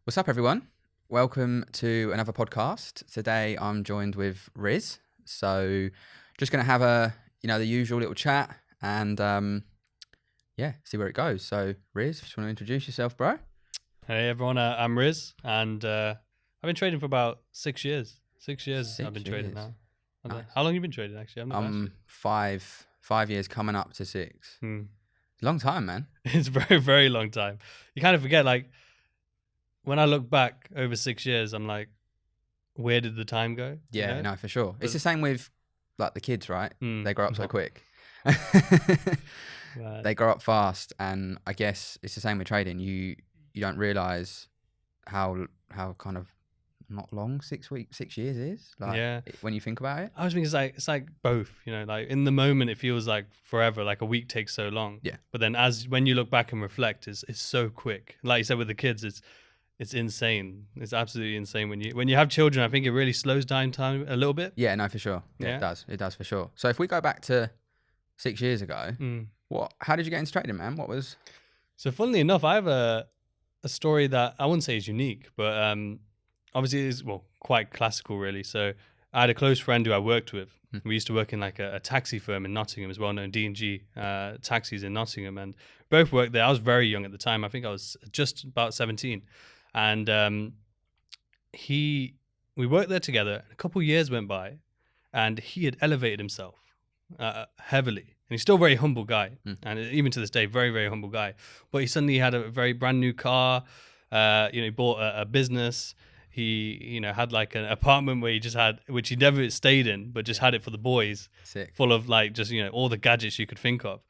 What's up, everyone? Welcome to another podcast. Today, I'm joined with Riz. So, just going to have the usual little chat and, see where it goes. So, Riz, if you want to introduce yourself, bro. Hey everyone, I'm Riz, and I've been trading for about 6 years. 6 years I've been trading now. Nice. How long have you been trading actually? I'm 5 years coming up to 6. Long time, man. It's a very, very long time. You kind of forget, like, when I look back over 6 years, I'm like, where did the time go? Yeah, no, for sure. It's the same with like the kids, right? They grow up so quick. Right. They grow up fast, and I guess it's the same with trading. You don't realize how kind of not long 6 years is. Like, when you think about it. I was thinking it's like both, like in the moment it feels like forever, like a week takes so long. Yeah. But then when you look back and reflect, it's so quick. Like you said with the kids, it's insane. It's absolutely insane when you have children. I think it really slows down time a little bit. Yeah, no, for sure. Yeah, it does for sure. So if we go back to 6 years ago, how did you get into trading, man? So funnily enough, I have a story that I wouldn't say is unique, but obviously it is, quite classical really. So I had a close friend who I worked with. We used to work in like a taxi firm in Nottingham, as well known D&G taxis in Nottingham, and both worked there. I was very young at the time. I think I was just about 17. And we worked there together. A couple of years went by, and he had elevated himself heavily. And he's still a very humble guy, and even to this day, very, very humble guy. But he suddenly had a very brand new car. He bought a business. He had like an apartment where he just had, which he never stayed in, but just had it for the boys. Sick. Full of like just all the gadgets you could think of.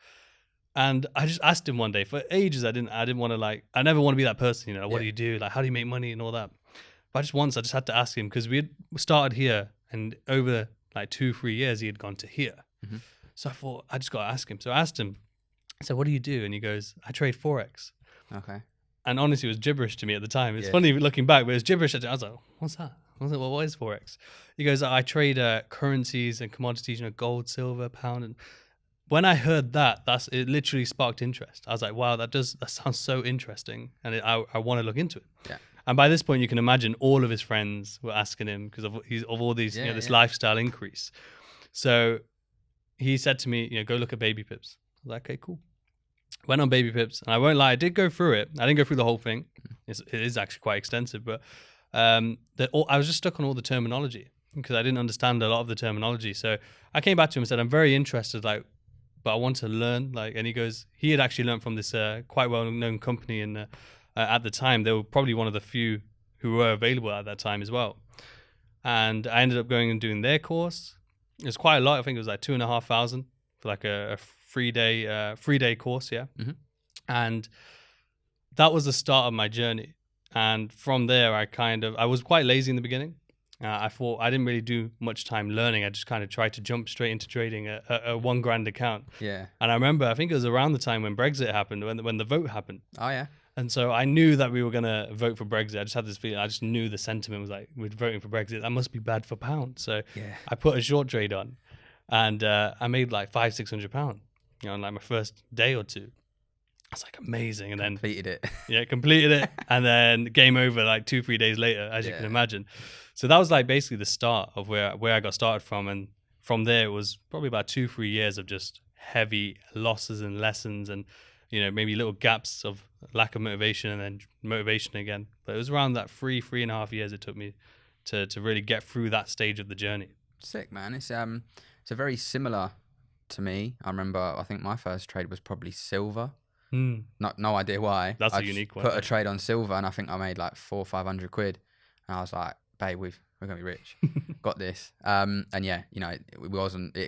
And I just asked him one day. For ages, I didn't want to I never want to be that person. What do you do? Like, how do you make money and all that? But I just had to ask him, because we had started here, and over like 2-3 years, he had gone to here. Mm-hmm. So I thought, I just got to ask him. So I asked him, I said, what do you do? And he goes, I trade Forex. Okay. And honestly, it was gibberish to me at the time. It's funny looking back, but it was gibberish. I was like, what's that? I was like, well, what is Forex? He goes, I trade currencies and commodities, gold, silver, pound. And when I heard that, it literally sparked interest. I was like, wow, that sounds so interesting. And I want to look into it. Yeah. And by this point, you can imagine all of his friends were asking him because of all these, this lifestyle increase. So he said to me, go look at Baby Pips. I was like, okay, cool. Went on Baby Pips, and I won't lie, I did go through it. I didn't go through the whole thing. It is actually quite extensive, but I was just stuck on all the terminology because I didn't understand a lot of the terminology. So I came back to him and said, I'm very interested, but I want to learn. And he had actually learned from this quite well-known company at the time. They were probably one of the few who were available at that time as well. And I ended up going and doing their course. It was quite a lot. I think it was like 2,500 for like a 3-day course, yeah. Mm-hmm. And that was the start of my journey. And from there, I was quite lazy in the beginning. I thought I didn't really do much time learning. I just kind of tried to jump straight into trading a $1,000 account. Yeah. And I remember, I think it was around the time when Brexit happened, when the vote happened. Oh, yeah. And so I knew that we were going to vote for Brexit. I just had this feeling. I just knew the sentiment was like, we're voting for Brexit. That must be bad for pound. So I put a short trade on, and I made like £500-600. In like my first day or two. I was like, amazing. And completed it. Yeah, completed it. And then game over like 2-3 days later, as you can imagine. So that was like basically the start of where I got started from. And from there, it was probably about 2-3 years of just heavy losses and lessons and, maybe little gaps of lack of motivation and then motivation again. But it was around that 3.5 years it took me to really get through that stage of the journey. Sick, man. It's a very similar to me. I remember, I think my first trade was probably silver. No idea why. That's a unique one. Put a trade on silver, and I think I made like 400 or 500 quid. And I was like, babe, we're gonna be rich. Got this. And yeah, I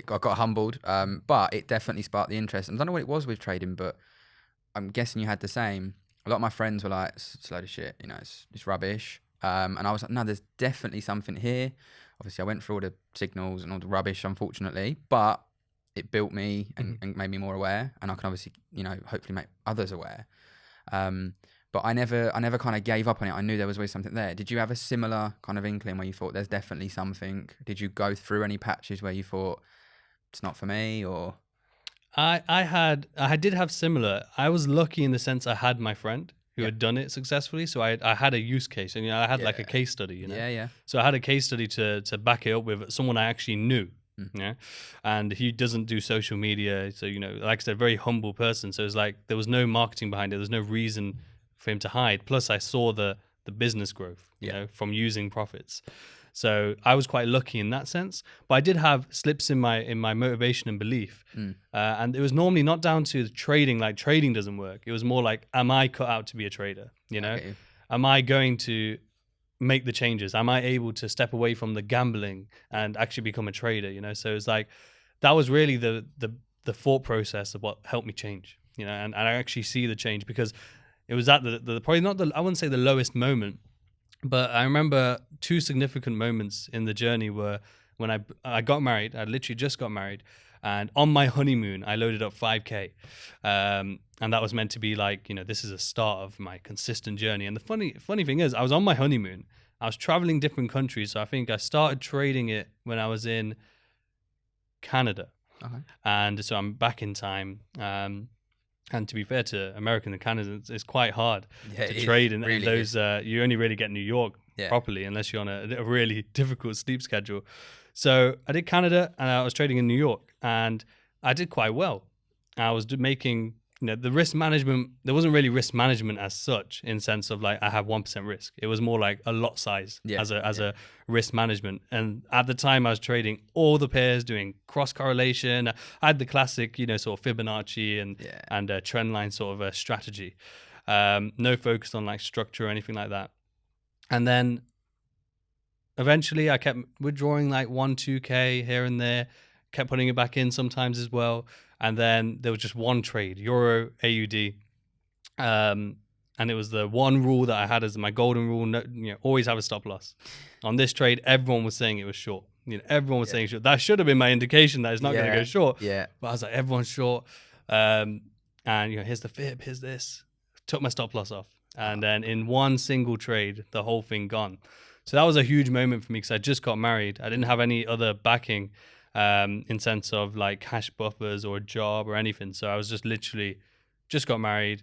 got humbled. But it definitely sparked the interest. And I don't know what it was with trading, but I'm guessing you had the same. A lot of my friends were like, it's a load of shit, it's rubbish. And I was like, no, there's definitely something here. Obviously I went through all the signals and all the rubbish, unfortunately, but it built me and made me more aware, and I can obviously, hopefully make others aware. But I never kind of gave up on it. I knew there was always something there. Did you have a similar kind of inkling where you thought there's definitely something? Did you go through any patches where you thought it's not for me, or? I did have similar. I was lucky in the sense I had my friend who had done it successfully. So I had a use case, and I had like a case study, Yeah. So I had a case study to back it up with someone I actually knew. Yeah. And he doesn't do social media. So, like I said, very humble person. So it's like there was no marketing behind it. There's no reason for him to hide. Plus I saw the business growth, from using profits. So I was quite lucky in that sense, but I did have slips in my motivation and belief. And it was normally not down to trading, like trading doesn't work. It was more like, am I cut out to be a trader? Okay. Am I going to make the changes? Am I able to step away from the gambling and actually become a trader? So it's like, that was really the thought process of what helped me change, and I actually see the change, because it was at the probably not I wouldn't say the lowest moment, but I remember two significant moments in the journey were when I got married. I literally just got married, and on my honeymoon, I loaded up 5K. And that was meant to be like, this is a start of my consistent journey. And the funny thing is, I was on my honeymoon. I was traveling different countries. So I think I started trading it when I was in Canada. Okay. And so I'm back in time. And to be fair to American and Canada, it's quite hard to trade in really those. You only really get New York properly unless you're on a really difficult sleep schedule. So I did Canada, and I was trading in New York, and I did quite well. I was making, the risk management. There wasn't really risk management as such, in sense of like I have 1% risk. It was more like a lot size as a risk management. And at the time, I was trading all the pairs, doing cross correlation. I had the classic, sort of Fibonacci and trend line sort of a strategy. No focus on like structure or anything like that. And then eventually, I kept withdrawing like 1-2K here and there, kept putting it back in sometimes as well. And then there was just one trade, Euro AUD. And it was the one rule that I had as my golden rule, always have a stop loss. On this trade, everyone was saying it was short. Everyone was saying short. That should have been my indication that it's not going to go short. Yeah. But I was like, everyone's short. And here's the fib, here's this. Took my stop loss off. And then in one single trade, the whole thing gone. So that was a huge moment for me, because I just got married. I didn't have any other backing in sense of like cash buffers or a job or anything. So I was just literally just got married,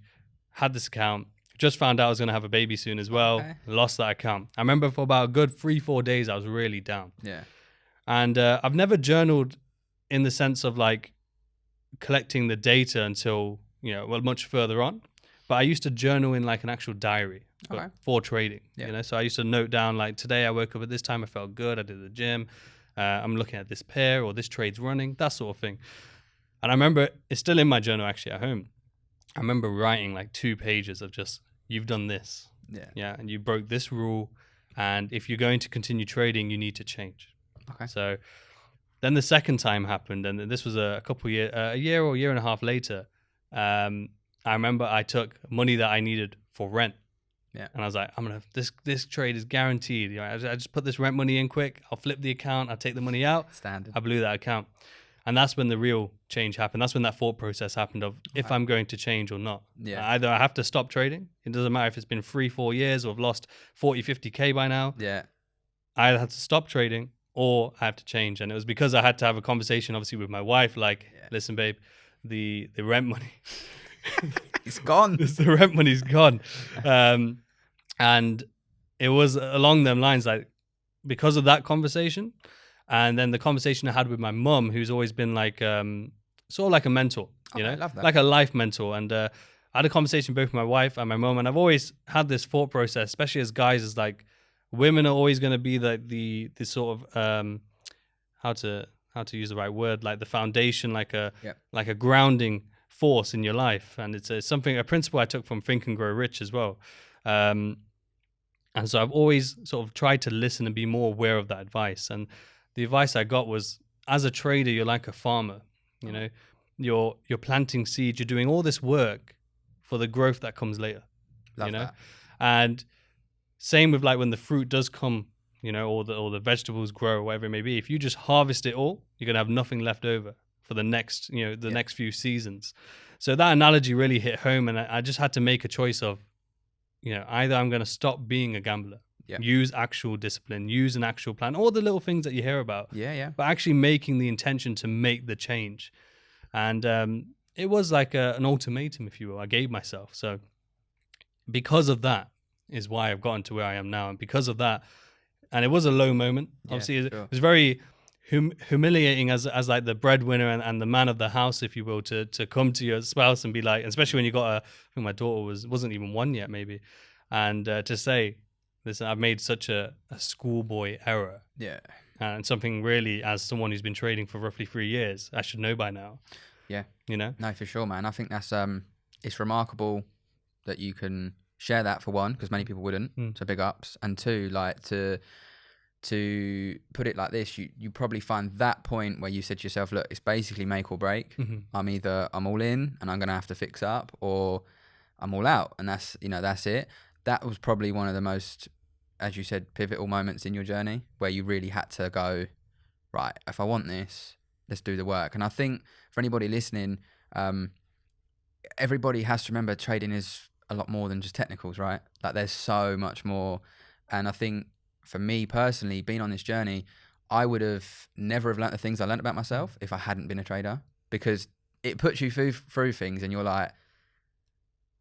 had this account, just found out I was going to have a baby soon as well. Okay. Lost that account. I remember for about a good 3-4 days, I was really down. Yeah. And I've never journaled in the sense of like collecting the data until, much further on. But I used to journal in like an actual diary for trading, So I used to note down like, today I woke up at this time, I felt good, I did the gym, I'm looking at this pair, or this trade's running, that sort of thing. And I remember it's still in my journal actually at home. I remember writing like 2 pages of just, you've done this. Yeah. And you broke this rule. And if you're going to continue trading, you need to change. Okay. So then the second time happened, and this was a year or year and a half later. I remember I took money that I needed for rent. Yeah. And I was like, this trade is guaranteed. I just put this rent money in quick. I'll flip the account. I'll take the money out. Standard. I blew that account. And that's when the real change happened. That's when that thought process happened of if I'm going to change or not. Yeah. Either I have to stop trading. It doesn't matter if it's been 3-4 years or I've lost 40-50K by now. Yeah. I either have to stop trading or I have to change. And it was because I had to have a conversation, obviously, with my wife. Like, listen, babe, the rent money... It's gone. The rent money's gone. And it was along them lines, like, because of that conversation, and then the conversation I had with my mum, who's always been like sort of like a mentor, I love that. like a life mentor. And I had a conversation both with my wife and my mum, and I've always had this thought process, especially as guys, is like women are always going to be the sort of how to use the right word, like the foundation, like a grounding force in your life. And it's a principle I took from Think and Grow Rich as well. And so I've always sort of tried to listen and be more aware of that advice. And the advice I got was, as a trader, you're like a farmer. You're planting seeds. You're doing all this work for the growth that comes later. Love that. And same with like when the fruit does come, or the vegetables grow, whatever it may be. If you just harvest it all, you're gonna have nothing left over for the next, next few seasons. So that analogy really hit home, and I just had to make a choice of, either I'm going to stop being a gambler, use actual discipline, use an actual plan, all the little things that you hear about, but actually making the intention to make the change. And it was like an ultimatum, if you will, I gave myself. So because of that is why I've gotten to where I am now. And because of that, and it was a low moment. Obviously, it was very humiliating as like the breadwinner and the man of the house, if you will, to come to your spouse and be like, especially when you got I think my daughter wasn't even 1 yet maybe, and to say, listen, I've made such a schoolboy error. Yeah. And something really, as someone who's been trading for roughly 3 years, I should know by now. Yeah. You know? No, for sure, man. I think that's it's remarkable that you can share that, for one, because many people wouldn't. So big ups. And two, like to put it like this, you probably find that point where you said to yourself, look, it's basically make or break. I'm all in and I'm gonna have to fix up, or I'm all out, and that's it. That was probably one of the most, as you said, pivotal moments in your journey where you really had to go, right, if I want this, let's do the work. And I think for anybody listening, everybody has to remember trading is a lot more than just technicals, right? Like there's so much more. And I think for me personally, being on this journey, I would have never have learnt the things I learnt about myself if I hadn't been a trader, because it puts you through things and you're like,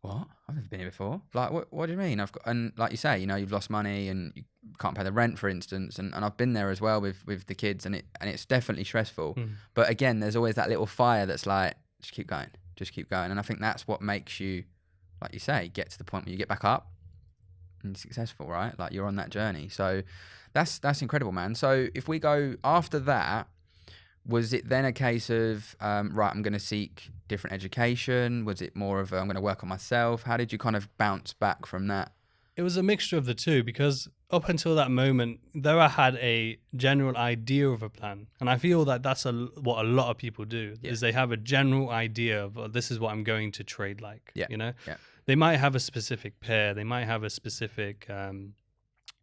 what? I've never been here before. Like, what do you mean? And like you say, you've lost money and you can't pay the rent, for instance. And I've been there as well with the kids, and it's definitely stressful. But again, there's always that little fire that's like, just keep going. And I think that's what makes you, like you say, get to the point where you get back up and successful, right? Like you're on that journey. So that's incredible, man. So if we go after that, was it then a case of, right, I'm going to seek different education? Was it more of I'm going to work on myself? How did you kind of bounce back from that? It was a mixture of the two, because up until that moment, though I had a general idea of a plan, and I feel that that's what a lot of people do, is they have a general idea of, this is what I'm going to trade like, They might have a specific pair, they might have a specific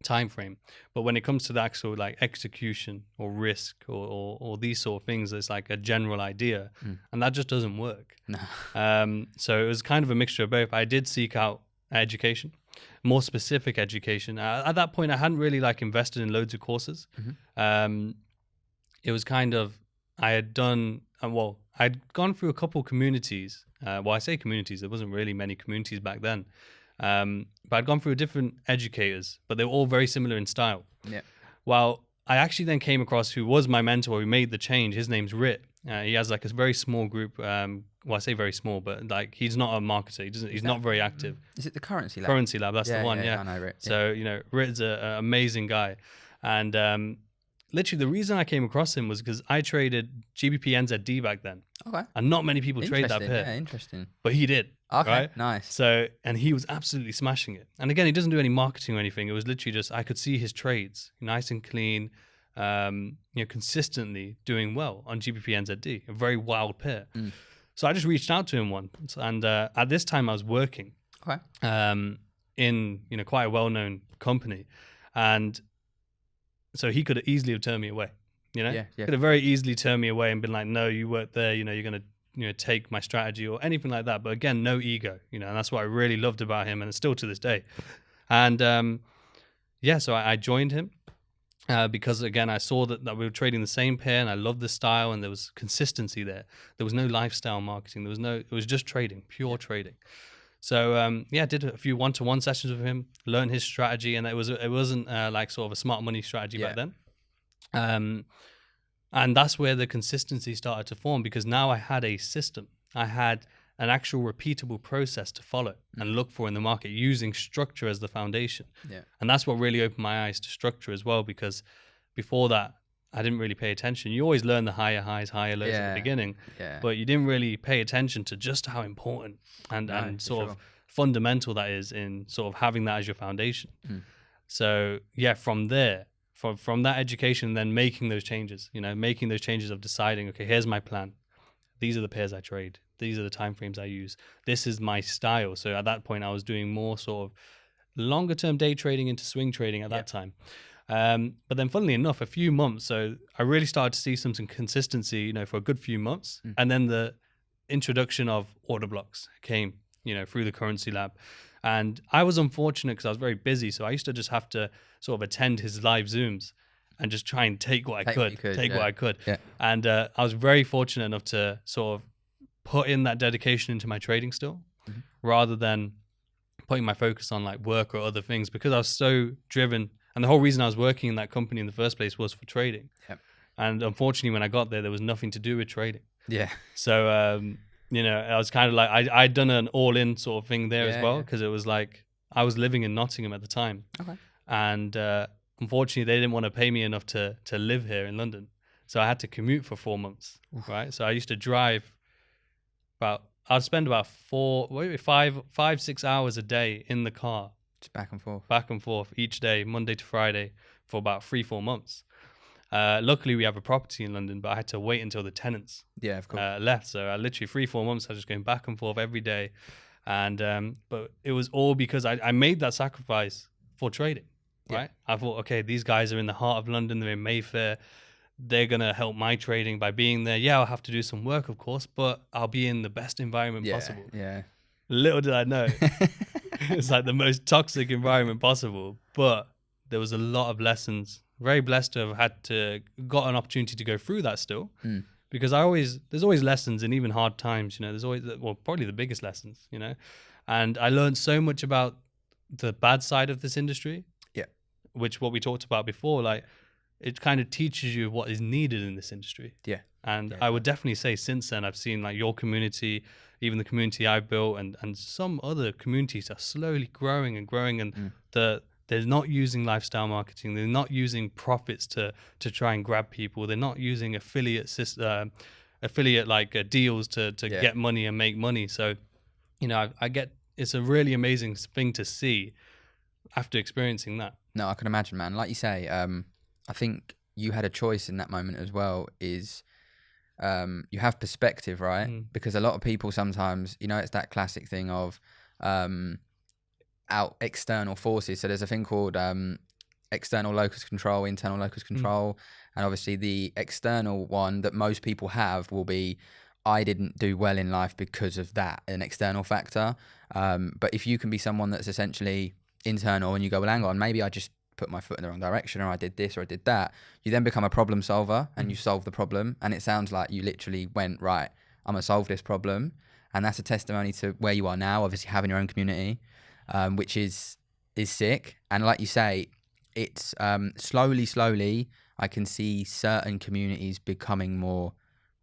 time frame, but when it comes to the actual like execution or risk or these sort of things, it's like a general idea, and that just doesn't work. No. So it was kind of a mixture of both. I did seek out education, more specific education. At that point, I hadn't really like invested in loads of courses. It was kind of, I had done, I'd gone through a couple communities. I say communities, there wasn't really many communities back then. But I'd gone through different educators, but they were all very similar in style. Yeah. Well, I actually then came across who was my mentor, who made the change. His name's Rit. He has like a very small group. I say very small, but like he's not a marketer. He's not very active. Is it the Currency Lab? Currency Lab, that's the one. Yeah. I know Rit. So Rit's an amazing guy, and literally the reason I came across him was because I traded GBP NZD back then. Okay. And not many people trade that pair. Yeah, interesting. But he did. Okay, right? nice. So, and he was absolutely smashing it. And again, he doesn't do any marketing or anything. It was literally just, I could see his trades, nice and clean, consistently doing well on GBP NZD, a very wild pair. So I just reached out to him once. And at this time I was working in, quite a well-known company. And so he could easily have turned me away, Yeah. Could have very easily turned me away and been like, no, you work there, you're going to, take my strategy or anything like that. But again, no ego, and that's what I really loved about him, and it's still to this day. And so I joined him because again, I saw that we were trading the same pair, and I loved the style, and there was consistency there. There was no lifestyle marketing. It was just trading, pure trading. So I did a few one-to-one sessions with him, learned his strategy, and it wasn't like sort of a smart money strategy back then. And that's where the consistency started to form, because now I had a system. I had an actual repeatable process to follow and look for in the market, using structure as the foundation. Yeah. And that's what really opened my eyes to structure as well, because before that, I didn't really pay attention. You always learn the higher highs, higher lows at the beginning, but you didn't really pay attention to just how important and sort of fundamental that is in sort of having that as your foundation. So from there, from that education, then making those changes, of deciding, okay, here's my plan. These are the pairs I trade. These are the timeframes I use. This is my style. So at that point, I was doing more sort of longer term day trading into swing trading at that time. But then funnily enough, a few months, so I really started to see some consistency, for a good few months. And then the introduction of order blocks came, through the Currency Lab. And I was unfortunate because I was very busy. So I used to just have to sort of attend his live Zooms and just try and take what I could. Yeah. And I was very fortunate enough to sort of put in that dedication into my trading still, rather than putting my focus on like work or other things, because I was so driven. And the whole reason I was working in that company in the first place was for trading. Yep. And unfortunately, when I got there was nothing to do with trading. Yeah. So, you know, I was kind of like, I'd done an all-in sort of thing there as well, because it was like, I was living in Nottingham at the time. Okay. And unfortunately, they didn't want to pay me enough to live here in London. So I had to commute for 4 months, right? So I used to drive I'd spend about 5-6 hours a day in the car. Just back and forth each day, Monday to Friday, for about 3-4 months. Luckily, we have a property in London, but I had to wait until the tenants left. So I literally 3-4 months, I was just going back and forth every day. And but it was all because I made that sacrifice for trading, right? I thought, okay, these guys are in the heart of London. They're in Mayfair. They're going to help my trading by being there. Yeah, I'll have to do some work, of course, but I'll be in the best environment possible. Yeah. Little did I know, it's like the most toxic environment possible. But there was a lot of lessons. Very blessed to have got an opportunity to go through that still. Because there's always lessons in even hard times, you know, there's always, well, probably the biggest lessons, you know, and I learned so much about the bad side of this industry. Yeah. Which what we talked about before, like, it kind of teaches you what is needed in this industry. Yeah. And I would definitely say since then, I've seen like your community, even the community I've built, and some other communities are slowly growing, and they're not using lifestyle marketing. They're not using profits to try and grab people. They're not using affiliate like deals to get money and make money. So, you know, it's a really amazing thing to see after experiencing that. No, I can imagine, man. Like you say, I think you had a choice in that moment as well. Is you have perspective, right? Because a lot of people sometimes, you know, it's that classic thing of out external forces. So there's a thing called external locus control, internal locus control, and obviously the external one that most people have will be, I didn't do well in life because of that, an external factor. But if you can be someone that's essentially internal and you go, well, hang on, maybe I just put my foot in the wrong direction, or I did this or I did that, you then become a problem solver and you solve the problem. And it sounds like you literally went, right, I'm gonna solve this problem. And that's a testimony to where you are now, obviously having your own community, which is sick. And like you say, it's slowly I can see certain communities becoming more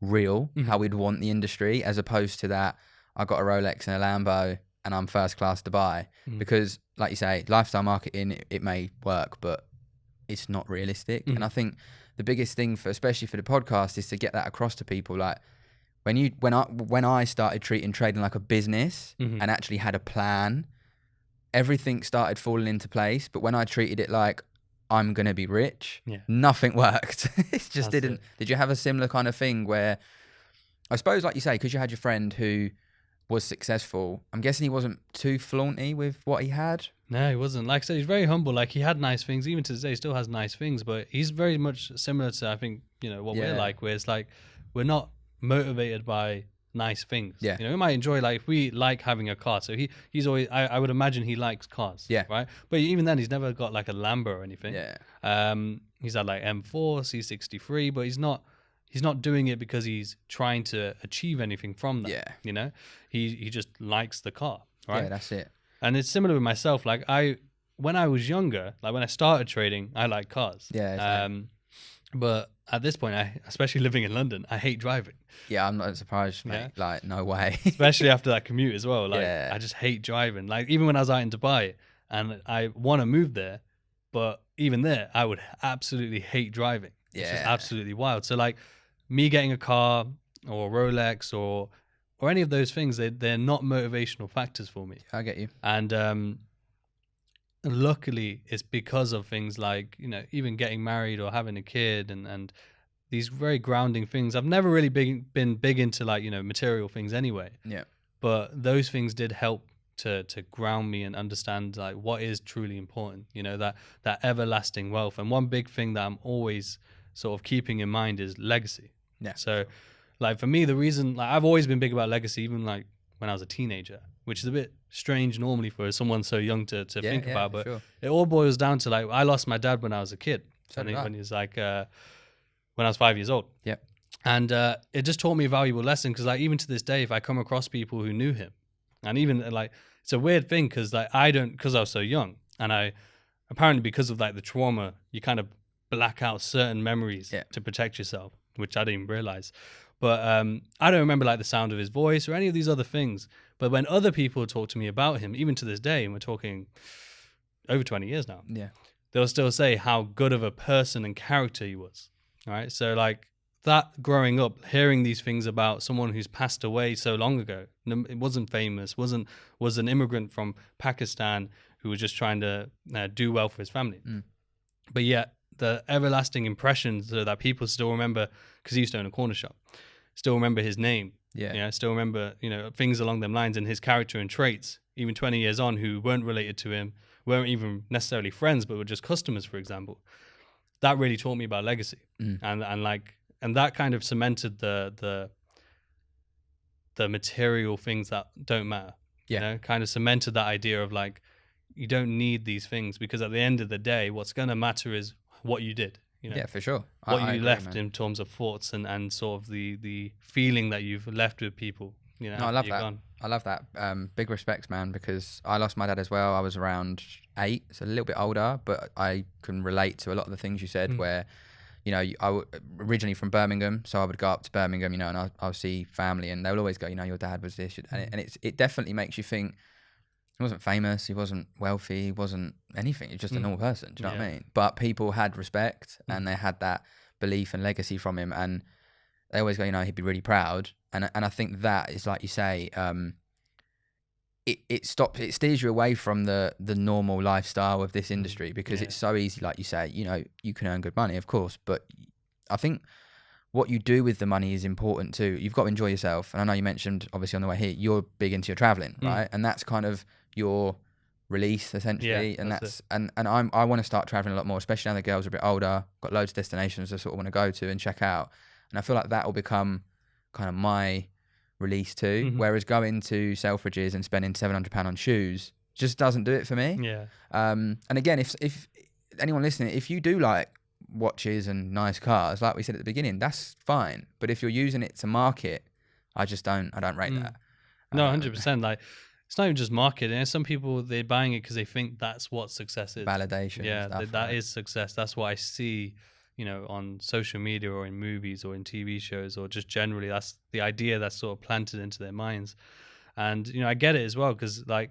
real, how we'd want the industry, as opposed to that I got a Rolex and a Lambo and I'm first class Dubai. Because like you say, lifestyle marketing, it may work, but it's not realistic. And I think the biggest thing especially for the podcast, is to get that across to people. Like when I started treating trading like a business and actually had a plan, everything started falling into place. But when I treated it like I'm going to be rich, nothing worked. It just didn't. Did you have a similar kind of thing where, I suppose, like you say, because you had your friend who was successful, I'm guessing he wasn't too flaunty with what he had? No, he wasn't. Like I said, he's very humble. Like, he had nice things. Even to this day, he still has nice things. But he's very much similar to, I think, you know, what we're like, where it's like, we're not motivated by nice things. You know, we might enjoy, like, if we like having a car. So he's always, I would imagine he likes cars. Right? But even then, he's never got like a Lambo or anything. He's had like M4, C63, but he's not doing it because he's trying to achieve anything from that. You know, he just likes the car, right? Yeah, that's it. And it's similar with myself. Like, when I was younger, like when I started trading, I liked cars. But at this point, especially living in London, I hate driving. Yeah, I'm not surprised, mate. Like, no way. Especially after that commute as well. Like, I just hate driving. Like, even when I was out in Dubai and I want to move there, but even there, I would absolutely hate driving. It's just absolutely wild. So like, me getting a car or Rolex or any of those things, they're not motivational factors for me. I get you. And luckily, it's because of things like, you know, even getting married or having a kid and these very grounding things. I've never really been big into, like, you know, material things anyway. But those things did help to ground me and understand, like, what is truly important, you know, that everlasting wealth. And one big thing that I'm always sort of keeping in mind is legacy. So, like, for me, the reason, like, I've always been big about legacy, even like when I was a teenager, which is a bit strange normally for someone so young to think about. But it all boils down to, like, I lost my dad when I was a kid. I think when he was like, when I was 5 years old. And it just taught me a valuable lesson, because, like, even to this day, if I come across people who knew him, and even like it's a weird thing because like because I was so young, and I apparently because of like the trauma, you kind of black out certain memories to protect yourself, which I didn't even realize. But I don't remember like the sound of his voice or any of these other things. But when other people talk to me about him, even to this day, and we're talking over 20 years now, they'll still say how good of a person and character he was. All right. So like that growing up, hearing these things about someone who's passed away so long ago, it wasn't famous, was an immigrant from Pakistan who was just trying to do well for his family. But yet the everlasting impressions that people still remember, because he used to own a corner shop, still remember his name. Still remember, things along them lines and his character and traits, even 20 years on, who weren't related to him, weren't even necessarily friends, but were just customers, for example. That really taught me about legacy. And that kind of cemented the material things that don't matter. Kind of cemented that idea of like, you don't need these things, because at the end of the day, what's going to matter is what you did. Yeah, for sure. What I you agree, left man. in terms of thoughts and sort of the feeling that you've left with people. No, I love that. Gone. I love that. Big respects, man, because I lost my dad as well. I was around 8, so a little bit older, but I can relate to a lot of the things you said where, originally from Birmingham, so I would go up to Birmingham, and I'll see family, and they'll always go, your dad was this, and it definitely makes you think. He wasn't famous, he wasn't wealthy, he wasn't anything. He was just a normal person, do you know what I mean? But people had respect and they had that belief and legacy from him, and they always go, he'd be really proud. And I think that is, like you say, it steers you away from the normal lifestyle of this industry, because it's so easy, like you say, you can earn good money, of course, but I think what you do with the money is important too. You've got to enjoy yourself. And I know you mentioned, obviously on the way here, you're big into your traveling, right? And that's kind of your release essentially. And I want to start traveling a lot more, especially now the girls are a bit older, got loads of destinations I sort of want to go to and check out. And I feel like that will become kind of my release too. Whereas going to Selfridges and spending £700 on shoes just doesn't do it for me. And again, if anyone listening, if you do like watches and nice cars, like we said at the beginning, that's fine. But if you're using it to market, I don't rate that. No, 100%. Like, it's not even just marketing. Some people, they're buying it because they think that's what success is. Validation. Yeah, stuff, that right? is success. That's what I see, on social media or in movies or in TV shows or just generally. That's the idea that's sort of planted into their minds. And, I get it as well, because like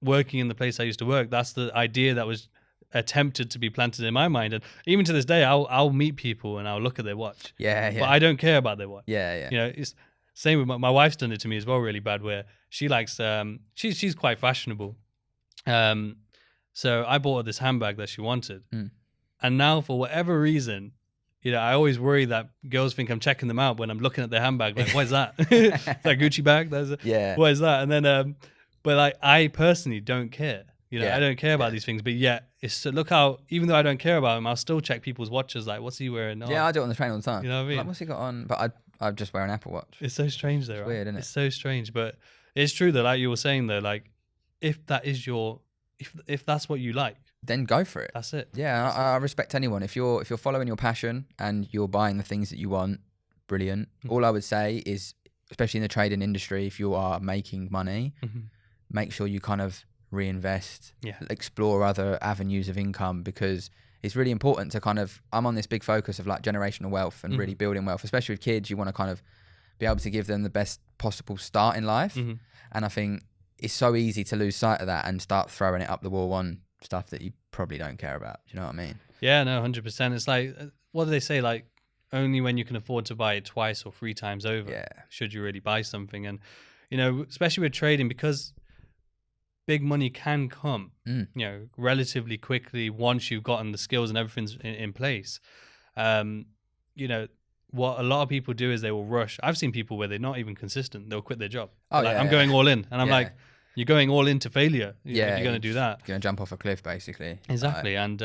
working in the place I used to work, that's the idea that was attempted to be planted in my mind. And even to this day, I'll meet people and I'll look at their watch. Yeah. But I don't care about their watch. Yeah. It's same with my wife's done it to me as well, really bad, where she likes she's quite fashionable. So I bought her this handbag that she wanted. And now for whatever reason, I always worry that girls think I'm checking them out when I'm looking at their handbag. Like, what is that? Is that a Gucci bag? What is that? And then but like, I personally don't care. I don't care about these things, but yet look how, even though I don't care about them, I'll still check people's watches. Like, what's he wearing? Yeah, I do it on the train all the time. You know what I mean? Like, what's he got on? But I just wear an Apple Watch. It's so strange though, right? Weird, isn't it? It's so strange, but it's true though. Like you were saying though, like if that is if that's what you like, then go for it. That's it. Yeah, I respect anyone. If you're following your passion and you're buying the things that you want, brilliant. All I would say is, especially in the trading industry, if you are making money, make sure you kind of reinvest, explore other avenues of income, because it's really important to kind of, I'm on this big focus of like generational wealth and really building wealth, especially with kids. You want to kind of be able to give them the best possible start in life. And I think it's so easy to lose sight of that and start throwing it up the wall on stuff that you probably don't care about. Do you know what I mean? Yeah, no, 100%. It's like, what do they say? Like, only when you can afford to buy it twice or 3 times over should you really buy something. And, especially with trading, because big money can come, relatively quickly once you've gotten the skills and everything's in place. What a lot of people do is they will rush. I've seen people where they're not even consistent. They'll quit their job. I'm going all in. And I'm like, you're going all into failure. You're going to do that. You're going to jump off a cliff, basically. Exactly. And,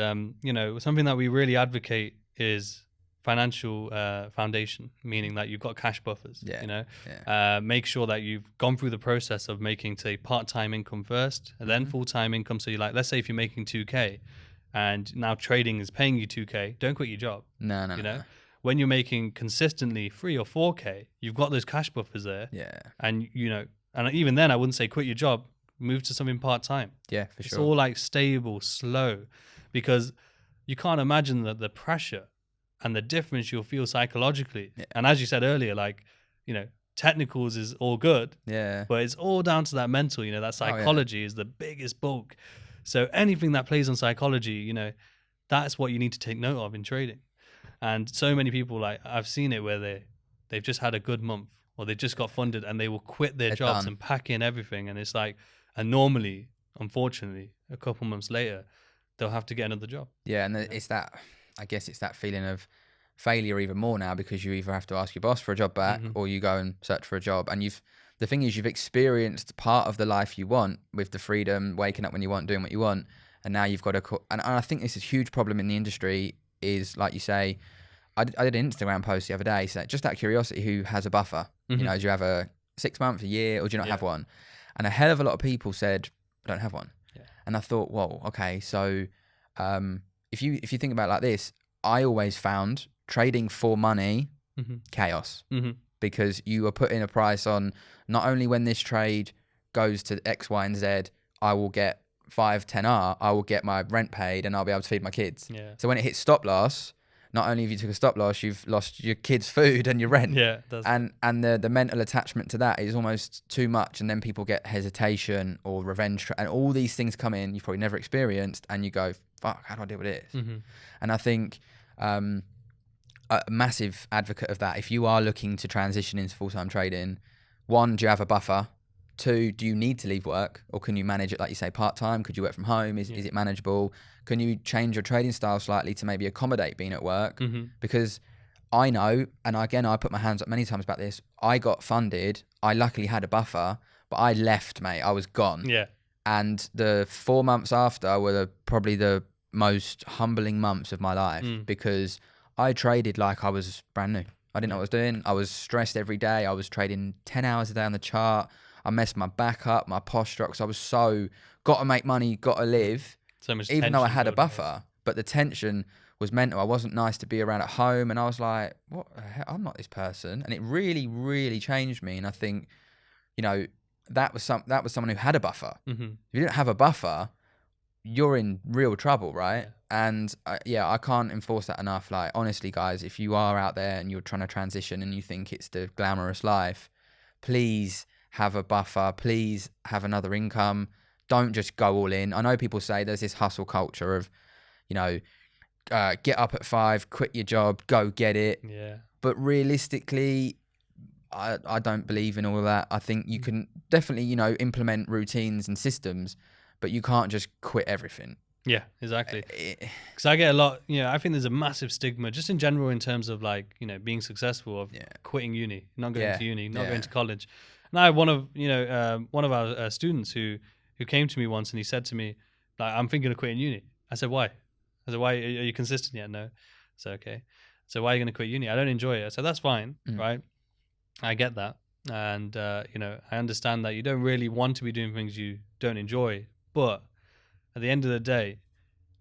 something that we really advocate is financial foundation, meaning that you've got cash buffers. Make sure that you've gone through the process of making, say, part-time income first and then full-time income. So you're like, let's say if you're making 2K and now trading is paying you 2K, don't quit your job. No. When you're making consistently 3 or 4K, you've got those cash buffers there. Yeah. And, and even then I wouldn't say quit your job. move to something part-time. Yeah, for It's sure. all like stable, slow, because you can't imagine the pressure and the difference you'll feel psychologically. Yeah. And as you said earlier, like, you know, technicals is all good, Yeah. but it's all down to that mental, you know, that psychology is the biggest bulk. So anything that plays on psychology, you know, that's what you need to take note of in trading. And so many people, like I've seen it where they've just had a good month or they just got funded and they will quit their jobs and pack in everything. And it's like, and normally, unfortunately, a couple months later, they'll have to get another job. Yeah, and it's that, I guess it's that feeling of failure even more now, because you either have to ask your boss for a job back or you go and search for a job. And the thing is, you've experienced part of the life you want with the freedom, waking up when you want, doing what you want. And now you've got to, and I think this is a huge problem in the industry is, like you say, I did an Instagram post the other day, so just out of curiosity, who has a buffer? You know, do you have a 6 month, a year, or do you not have one? And a hell of a lot of people said, I don't have one. Yeah. And I thought, whoa, okay, so if you think about it like this, I always found trading for money chaos, because you are putting a price on not only when this trade goes to X, Y, and Z, I will get 5-10R, I will get my rent paid and I'll be able to feed my kids. Yeah. So when it hits stop loss, not only have you took a stop loss, you've lost your kids' food and your rent. Yeah, and the mental attachment to that is almost too much. And then people get hesitation or revenge, and all these things come in you've probably never experienced, and you go, fuck, how do I deal with this? And I think a massive advocate of that, if you are looking to transition into full-time trading, 1, do you have a buffer? 2, do you need to leave work, or can you manage it, like you say, part-time? Could you work from home? Is it manageable? Can you change your trading style slightly to maybe accommodate being at work? Because I know, and again, I put my hands up many times about this, I got funded, I luckily had a buffer, but I left, mate, I was gone. Yeah. And the 4 months after were probably the most humbling months of my life, because I traded like I was brand new. I didn't know what I was doing. I was stressed every day. I was trading 10 hours a day on the chart. I messed my back up, my posture, because I was so, got to make money, got to live. So much even though I had a buffer, up. But the tension was mental. I wasn't nice to be around at home, and I was like, what the hell? I'm not this person. And it really, really changed me. And I think, you know, that was someone who had a buffer. If you didn't have a buffer, you're in real trouble, right? Yeah. And I can't enforce that enough. Like, honestly, guys, if you are out there and you're trying to transition and you think it's the glamorous life, please have a buffer. Please have another income. Don't just go all in. I know people say there's this hustle culture of, you know, get up at 5, quit your job, go get it. Yeah. But realistically, I don't believe in all of that. I think you can definitely, you know, implement routines and systems, but you can't just quit everything. Yeah, exactly. Because I get a lot, you know, I think there's a massive stigma just in general in terms of, like, you know, being successful, of quitting uni, not going to uni, not going to college. And I have one of our students who came to me once and he said to me, like, I'm thinking of quitting uni. I said, why? I said, why? Are you consistent yet? No. I said, okay. So why are you going to quit uni? I don't enjoy it. I said, that's fine, right? I get that. And, you know, I understand that you don't really want to be doing things you don't enjoy. But at the end of the day,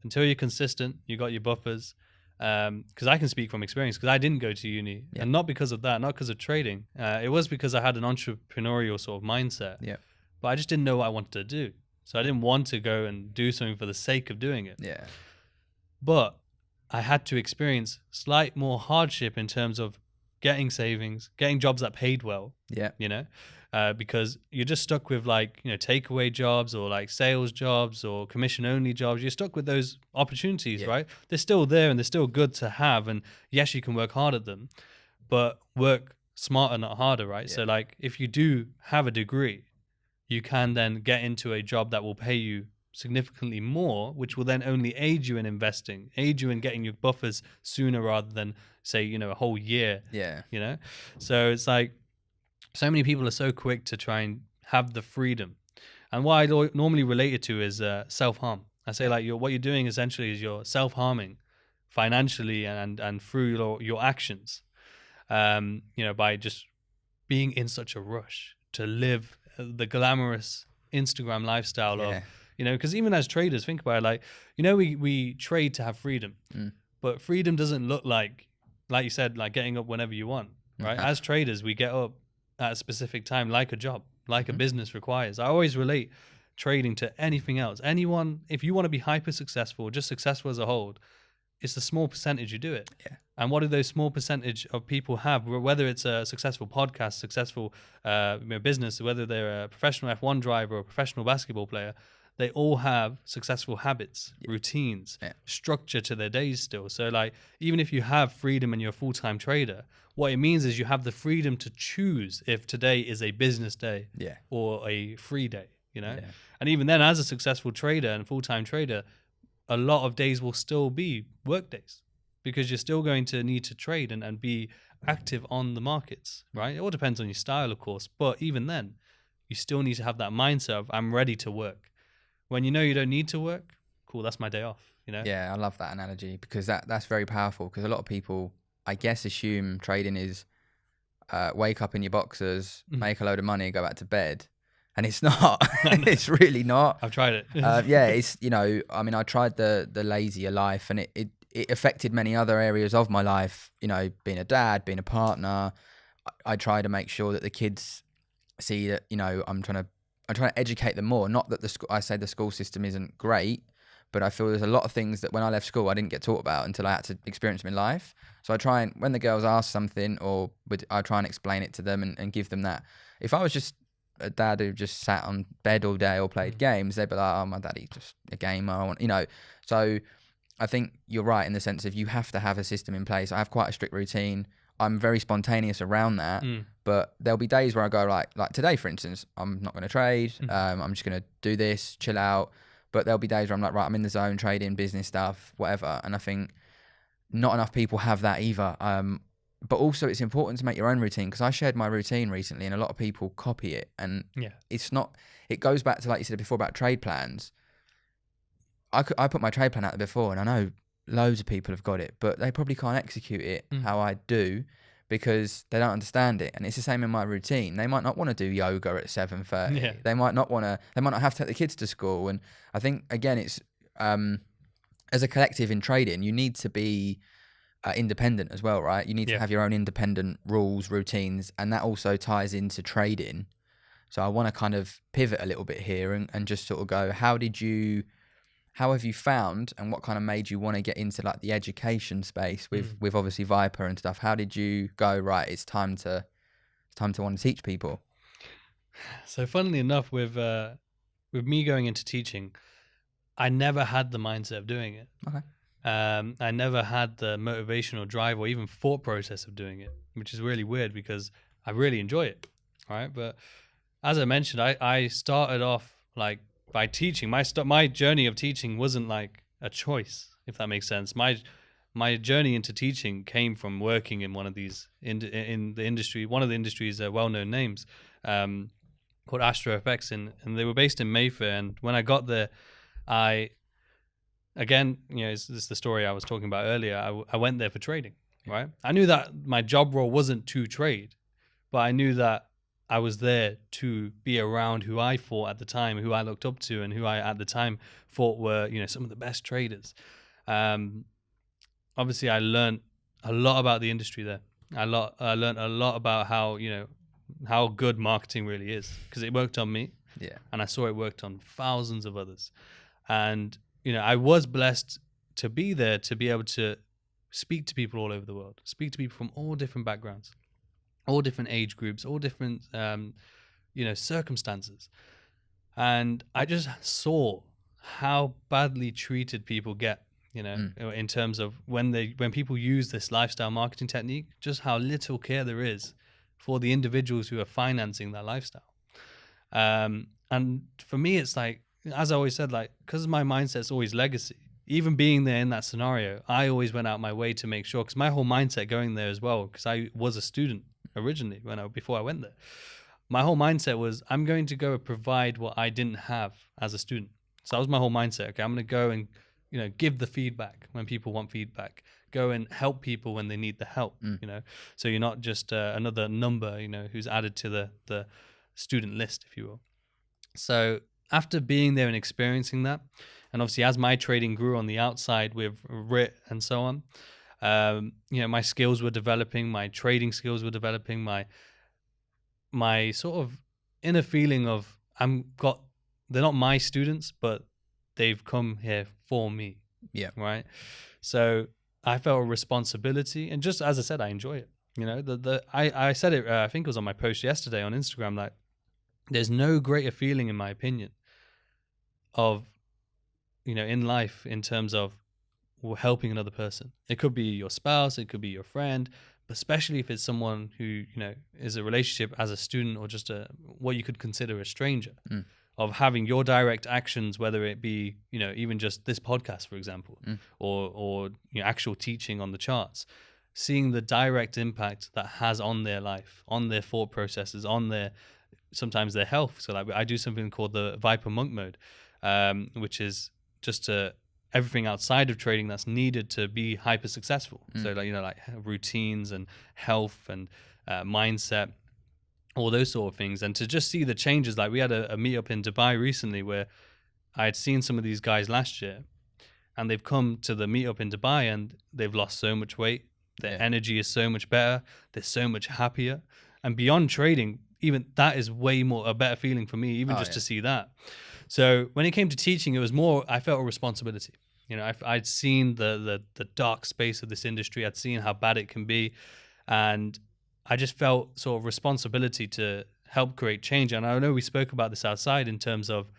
until you're consistent, you got your buffers. Because I can speak from experience, because I didn't go to uni. Yeah. And not because of that, not because of trading. It was because I had an entrepreneurial sort of mindset. Yeah. But I just didn't know what I wanted to do. So I didn't want to go and do something for the sake of doing it. Yeah. But I had to experience slight more hardship in terms of getting savings, getting jobs that paid well. Yeah. You know, because you're just stuck with, like, you know, takeaway jobs or like sales jobs or commission only jobs. You're stuck with those opportunities, right? They're still there and they're still good to have. And yes, you can work hard at them, but work smarter, not harder, right? Yeah. So, like, if you do have a degree, you can then get into a job that will pay you significantly more, which will then only aid you in investing, aid you in getting your buffers sooner rather than, say, you know, a whole year. Yeah. You know? So it's like, so many people are so quick to try and have the freedom. And what I normally relate it to is self-harm. I say, like, what you're doing essentially is you're self-harming financially and through your actions, you know, by just being in such a rush to live the glamorous Instagram lifestyle of, you know, because even as traders, think about it, like, you know, we trade to have freedom, but freedom doesn't look like you said, like getting up whenever you want, right? As traders, we get up at a specific time, like a job, like a business requires. I always relate trading to anything else. Anyone, if you want to be hyper successful, just successful as a whole, it's the small percentage you do it. Yeah. And what do those small percentage of people have? Whether it's a successful podcast, successful business, whether they're a professional F1 driver or a professional basketball player, they all have successful habits, routines, structure to their days still. So like, even if you have freedom and you're a full-time trader, what it means is you have the freedom to choose if today is a business day or a free day, you know? Yeah. And even then, as a successful trader and full-time trader, a lot of days will still be work days because you're still going to need to trade and be active on the markets, right? It all depends on your style, of course. But even then, you still need to have that mindset of, I'm ready to work. When you know you don't need to work, cool, that's my day off, you know? Yeah, I love that analogy because that's very powerful, because a lot of people, I guess, assume trading is wake up in your boxers, make a load of money, go back to bed. And it's not. It's really not. I've tried it. Yeah, it's, you know, I mean, I tried the lazier life, and it affected many other areas of my life, you know, being a dad, being a partner. I try to make sure that the kids see that, you know, I'm trying to educate them more. Not that I say the school system isn't great, but I feel there's a lot of things that when I left school, I didn't get taught about until I had to experience them in life. So I try, and when the girls ask something, I try and explain it to them and give them that. If I was just a dad who just sat on bed all day or played games, they'd be like, oh, my daddy's just a gamer, I want, you know. So I think you're right in the sense of you have to have a system in place. I have quite a strict routine. I'm very spontaneous around that, but there'll be days where I go like today, for instance, I'm not going to trade. I'm just going to do this, chill out. But there'll be days where I'm like, right, I'm in the zone, trading, business stuff, whatever. And I think not enough people have that either. But also it's important to make your own routine, because I shared my routine recently and a lot of people copy it. And it's not, it goes back to, like you said before, about trade plans. I put my trade plan out there before, and I know loads of people have got it, but they probably can't execute it how I do because they don't understand it. And it's the same in my routine. They might not want to do yoga at 7:30. Yeah. They might not have to take the kids to school. And I think, again, it's, as a collective in trading, you need to be independent as well, right? You need to have your own independent rules, routines, and that also ties into trading. So I want to kind of pivot a little bit here and just sort of go, how have you found, and what kind of made you want to get into like the education space with obviously Viper and stuff? How did you go, right, it's time to want to teach people? So funnily enough, with me going into teaching, I never had the mindset of doing it. Okay. I never had the motivational drive or even thought process of doing it, which is really weird because I really enjoy it, right? But as I mentioned, I started off like by teaching. My journey of teaching wasn't like a choice, if that makes sense. My journey into teaching came from working in one of these in the industry, one of the industry's well-known names, called Astro FX, and they were based in Mayfair. And when I got there, again, you know, this is the story I was talking about earlier. I went there for trading, right? I knew that my job role wasn't to trade, but I knew that I was there to be around who I thought at the time, who I looked up to, and who I at the time thought were, you know, some of the best traders. Obviously, I learned a lot about the industry there. I learned a lot about how, you know, how good marketing really is, because it worked on me, and I saw it worked on thousands of others. And you know, I was blessed to be there, to be able to speak to people all over the world, speak to people from all different backgrounds, all different age groups, all different, you know, circumstances. And I just saw how badly treated people get, you know, in terms of when people use this lifestyle marketing technique, just how little care there is for the individuals who are financing that lifestyle. And for me, it's like, as I always said, like, because my mindset's always legacy, even being there in that scenario, I always went out my way to make sure, because my whole mindset going there as well, because I was a student originally before I went there, my whole mindset was, I'm going to go and provide what I didn't have as a student. So that was my whole mindset. Okay, I'm going to go and, you know, give the feedback when people want feedback, go and help people when they need the help, you know, so you're not just another number, you know, who's added to the student list, if you will. So after being there and experiencing that, and obviously as my trading grew on the outside with RIT and so on, you know, my skills were developing, my trading skills were developing, my sort of inner feeling of they're not my students, but they've come here for me. Yeah. Right. So I felt a responsibility, and just as I said, I enjoy it. You know, I said it. I think it was on my post yesterday on Instagram. Like, there's no greater feeling, in my opinion, of, you know, in life in terms of helping another person. It could be your spouse, it could be your friend, but especially if it's someone who, you know, is a relationship as a student or just what you could consider a stranger. Of having your direct actions, whether it be, you know, even just this podcast, for example, or you know, actual teaching on the charts, seeing the direct impact that has on their life, on their thought processes, on their, sometimes their health. So like I do something called the Viper Monk mode, which is just everything outside of trading that's needed to be hyper successful. So like, you know, like routines and health and mindset, all those sort of things. And to just see the changes, like we had a meetup in Dubai recently where I had seen some of these guys last year, and they've come to the meetup in Dubai and they've lost so much weight. Their energy is so much better. They're so much happier. And beyond trading, even that is way more a better feeling for me, even to see that. So when it came to teaching, it was more, I felt a responsibility. You know, I'd seen the dark space of this industry. I'd seen how bad it can be. And I just felt sort of responsibility to help create change. And I know we spoke about this outside in terms of,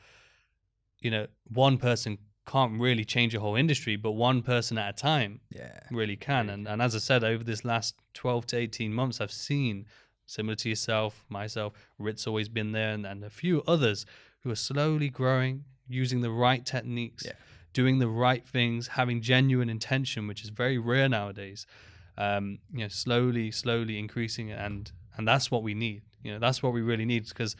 you know, one person can't really change a whole industry, but one person at a time really can. And as I said, over this last 12 to 18 months, I've seen, similar to yourself, myself, Rit's always been there, and a few others who are slowly growing, using the right techniques, doing the right things, having genuine intention, which is very rare nowadays. You know, slowly increasing it, and that's what we need. You know, that's what we really need, because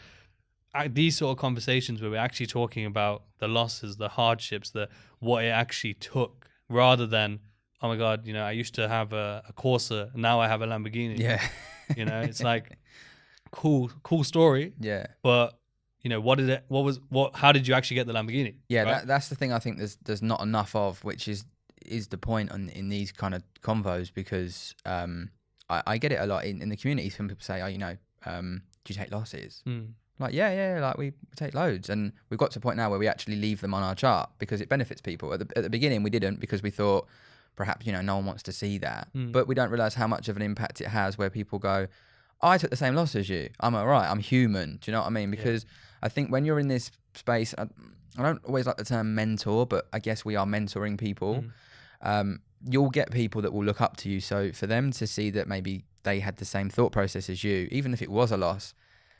these sort of conversations where we're actually talking about the losses, the hardships, what it actually took, rather than, oh my God, you know, I used to have a Corsa, now I have a Lamborghini. Yeah. You know, it's like cool story. Yeah. But you know, how did you actually get the Lamborghini? Yeah, right? that's the thing I think there's not enough of, which is the point in these kind of convos, because I get it a lot in the community. Some people say, oh, you know, do you take losses? Like, yeah, like we take loads, and we've got to a point now where we actually leave them on our chart because it benefits people. At the beginning, we didn't, because we thought perhaps, you know, no one wants to see that, but we don't realize how much of an impact it has where people go, oh, I took the same loss as you, I'm all right, I'm human. Do you know what I mean? Because I think when you're in this space, I don't always like the term mentor, but I guess we are mentoring people. You'll get people that will look up to you. So for them to see that maybe they had the same thought process as you, even if it was a loss,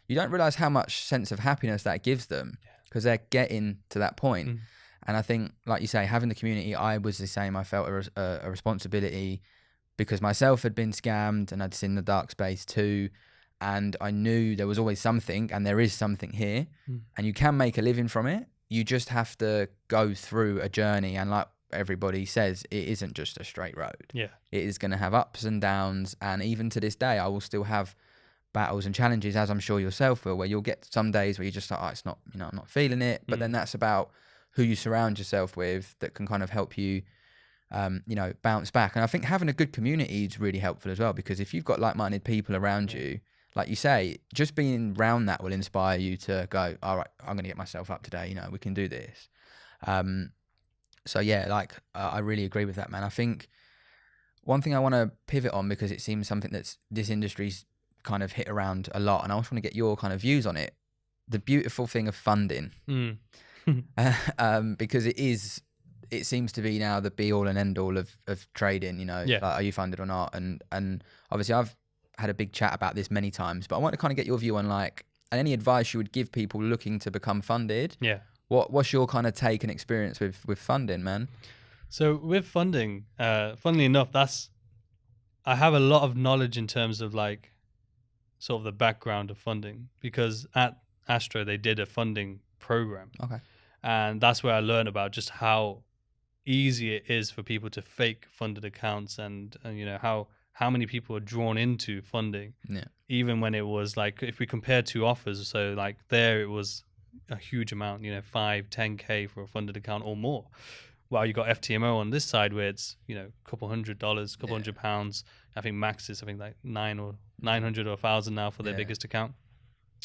you don't realize how much sense of happiness that gives them, because they're getting to that point. And I think, like you say, having the community, I was the same. I felt a responsibility because myself had been scammed and I'd seen the dark space too. And I knew there was always something, and there is something here, and you can make a living from it. You just have to go through a journey. And like everybody says, it isn't just a straight road. It is going to have ups and downs. And even to this day, I will still have battles and challenges, as I'm sure yourself will, where you'll get some days where you're just like, oh, it's not, you know, I'm not feeling it. But then that's about who you surround yourself with that can kind of help you, you know, bounce back. And I think having a good community is really helpful as well, because if you've got like-minded people around you, like you say, just being around that will inspire you to go, all right, I'm going to get myself up today. You know, we can do this. So yeah, like I really agree with that, man. I think one thing I want to pivot on, because it seems something that's this industry's kind of hit around a lot, and I just want to get your kind of views on it. The beautiful thing of funding, because it seems to be now the be all and end all of trading. You know, like, are you funded or not? And obviously I've had a big chat about this many times, but I want to kind of get your view on like any advice you would give people looking to become funded. What's your kind of take and experience with funding, man? So with funding, funnily enough, I have a lot of knowledge in terms of like sort of the background of funding, because at Astro they did a funding program. And that's where I learned about just how easy it is for people to fake funded accounts, and you know, how many people are drawn into funding, even when it was like, if we compare two offers, so like there it was a huge amount, you know, 5-10K for a funded account or more. Well, you got FTMO on this side where it's, you know, a couple $100, £100. I think max is something like 900 or 1,000 now for their biggest account.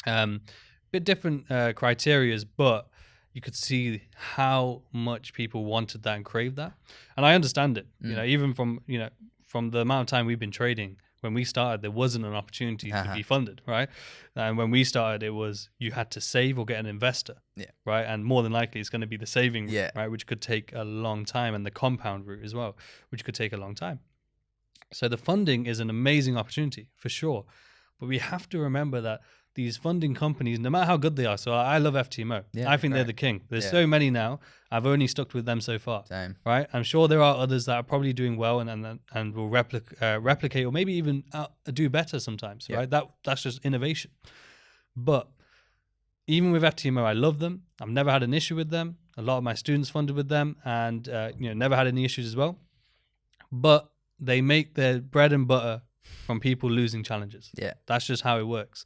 Bit different criterias, but you could see how much people wanted that and craved that. And I understand it, you know, even from the amount of time we've been trading. When we started, there wasn't an opportunity to be funded, right? And when we started, it was you had to save or get an investor, right? And more than likely, it's going to be the saving route, right? Which could take a long time, and the compound route as well, which could take a long time. So the funding is an amazing opportunity for sure, but we have to remember that these funding companies, no matter how good they are, so I love FTMO. I think they're the king. There's so many now. I've only stuck with them so far. Same. Right? I'm sure there are others that are probably doing well and will replicate or maybe even do better sometimes. Right? That's just innovation. But even with FTMO, I love them. I've never had an issue with them. A lot of my students funded with them, and never had any issues as well. But they make their bread and butter from people losing challenges. That's just how it works.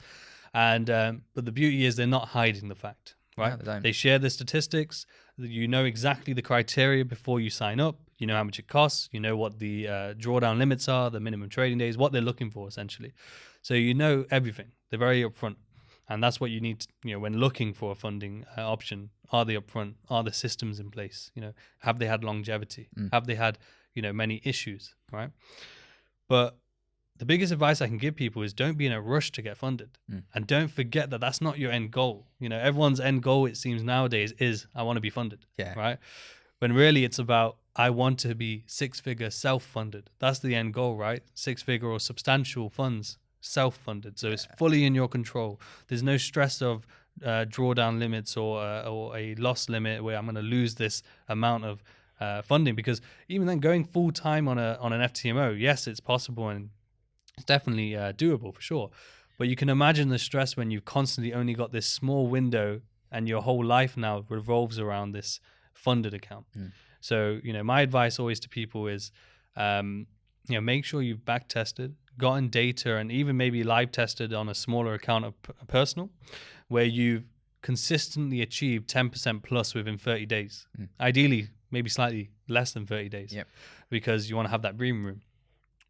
And but the beauty is they're not hiding the fact, right? No, they share the statistics. You know exactly the criteria before you sign up. You know how much it costs. You know what the drawdown limits are, the minimum trading days, what they're looking for essentially. So you know everything. They're very upfront, and that's what you need to, when looking for a funding option. Are they upfront? Are the systems in place? Have they had longevity? Have they had many issues? Right, but the biggest advice I can give people is don't be in a rush to get funded, and don't forget that that's not your end goal. Everyone's end goal, it seems nowadays, is I want to be funded, right? When really it's about I want to be six-figure self-funded. That's the end goal, right? Six-figure or substantial funds self-funded, so it's fully in your control. There's no stress of drawdown limits or a loss limit where I'm going to lose this amount of funding, because even then going full-time on an FTMO, yes, it's possible and it's definitely doable for sure. But you can imagine the stress when you've constantly only got this small window and your whole life now revolves around this funded account. So, my advice always to people is, make sure you've back tested, gotten data, and even maybe live tested on a smaller account of personal, where you've consistently achieved 10% plus within 30 days. Ideally, maybe slightly less than 30 days, because you want to have that breathing room.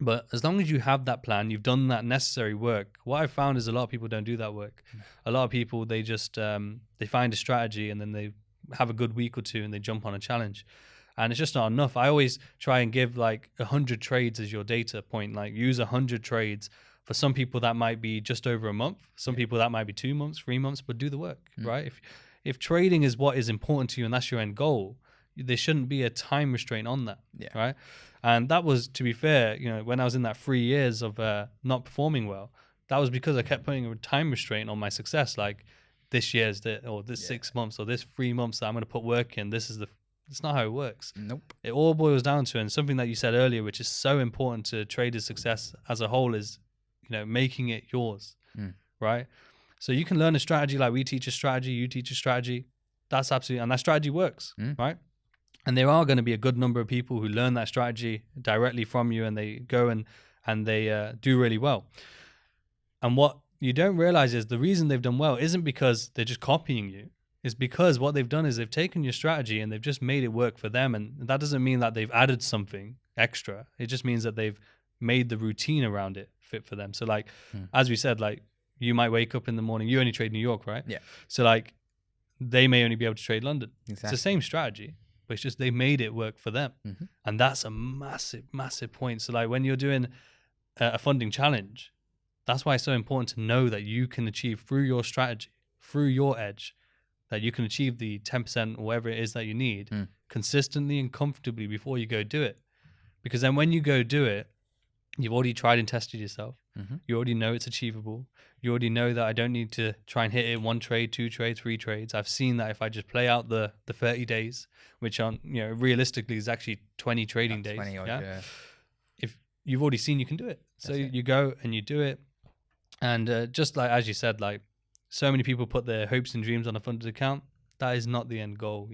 But as long as you have that plan, you've done that necessary work. What I've found is a lot of people don't do that work. A lot of people, they just, they find a strategy and then they have a good week or two and they jump on a challenge. And it's just not enough. I always try and give like 100 trades as your data point. Like use 100 trades. For some people, that might be just over a month. Some people, that might be 2 months, 3 months, but do the work, right? If trading is what is important to you and that's your end goal, there shouldn't be a time restraint on that, right? And that was, to be fair, when I was in that 3 years of not performing well, that was because I kept putting a time restraint on my success. Like this year's or this 6 months or this 3 months that I'm going to put work in. It's not how it works. Nope. It all boils down to, and something that you said earlier, which is so important to traders' success as a whole, is making it yours, right? So you can learn a strategy like we teach a strategy, you teach a strategy. That's absolutely, and that strategy works, right? And there are going to be a good number of people who learn that strategy directly from you, and they go and they do really well. And what you don't realize is the reason they've done well isn't because they're just copying you. It's because what they've done is they've taken your strategy and they've just made it work for them. And that doesn't mean that they've added something extra. It just means that they've made the routine around it fit for them. So like, as we said, like you might wake up in the morning, you only trade New York, right? Yeah. So like they may only be able to trade London. Exactly. It's the same strategy, but it's just they made it work for them. And that's a massive, massive point. So like when you're doing a funding challenge, that's why it's so important to know that you can achieve through your strategy, through your edge, that you can achieve the 10% or whatever it is that you need consistently and comfortably before you go do it. Because then when you go do it, you've already tried and tested yourself. You already know it's achievable. You already know that I don't need to try and hit it in 1 trade, 2 trades, 3 trades. I've seen that if I just play out the 30 days, which on realistically is actually 20 trading days. 20 odd, If you've already seen you can do it. So you go and you do it. And just like as you said, like so many people put their hopes and dreams on a funded account. That is not the end goal.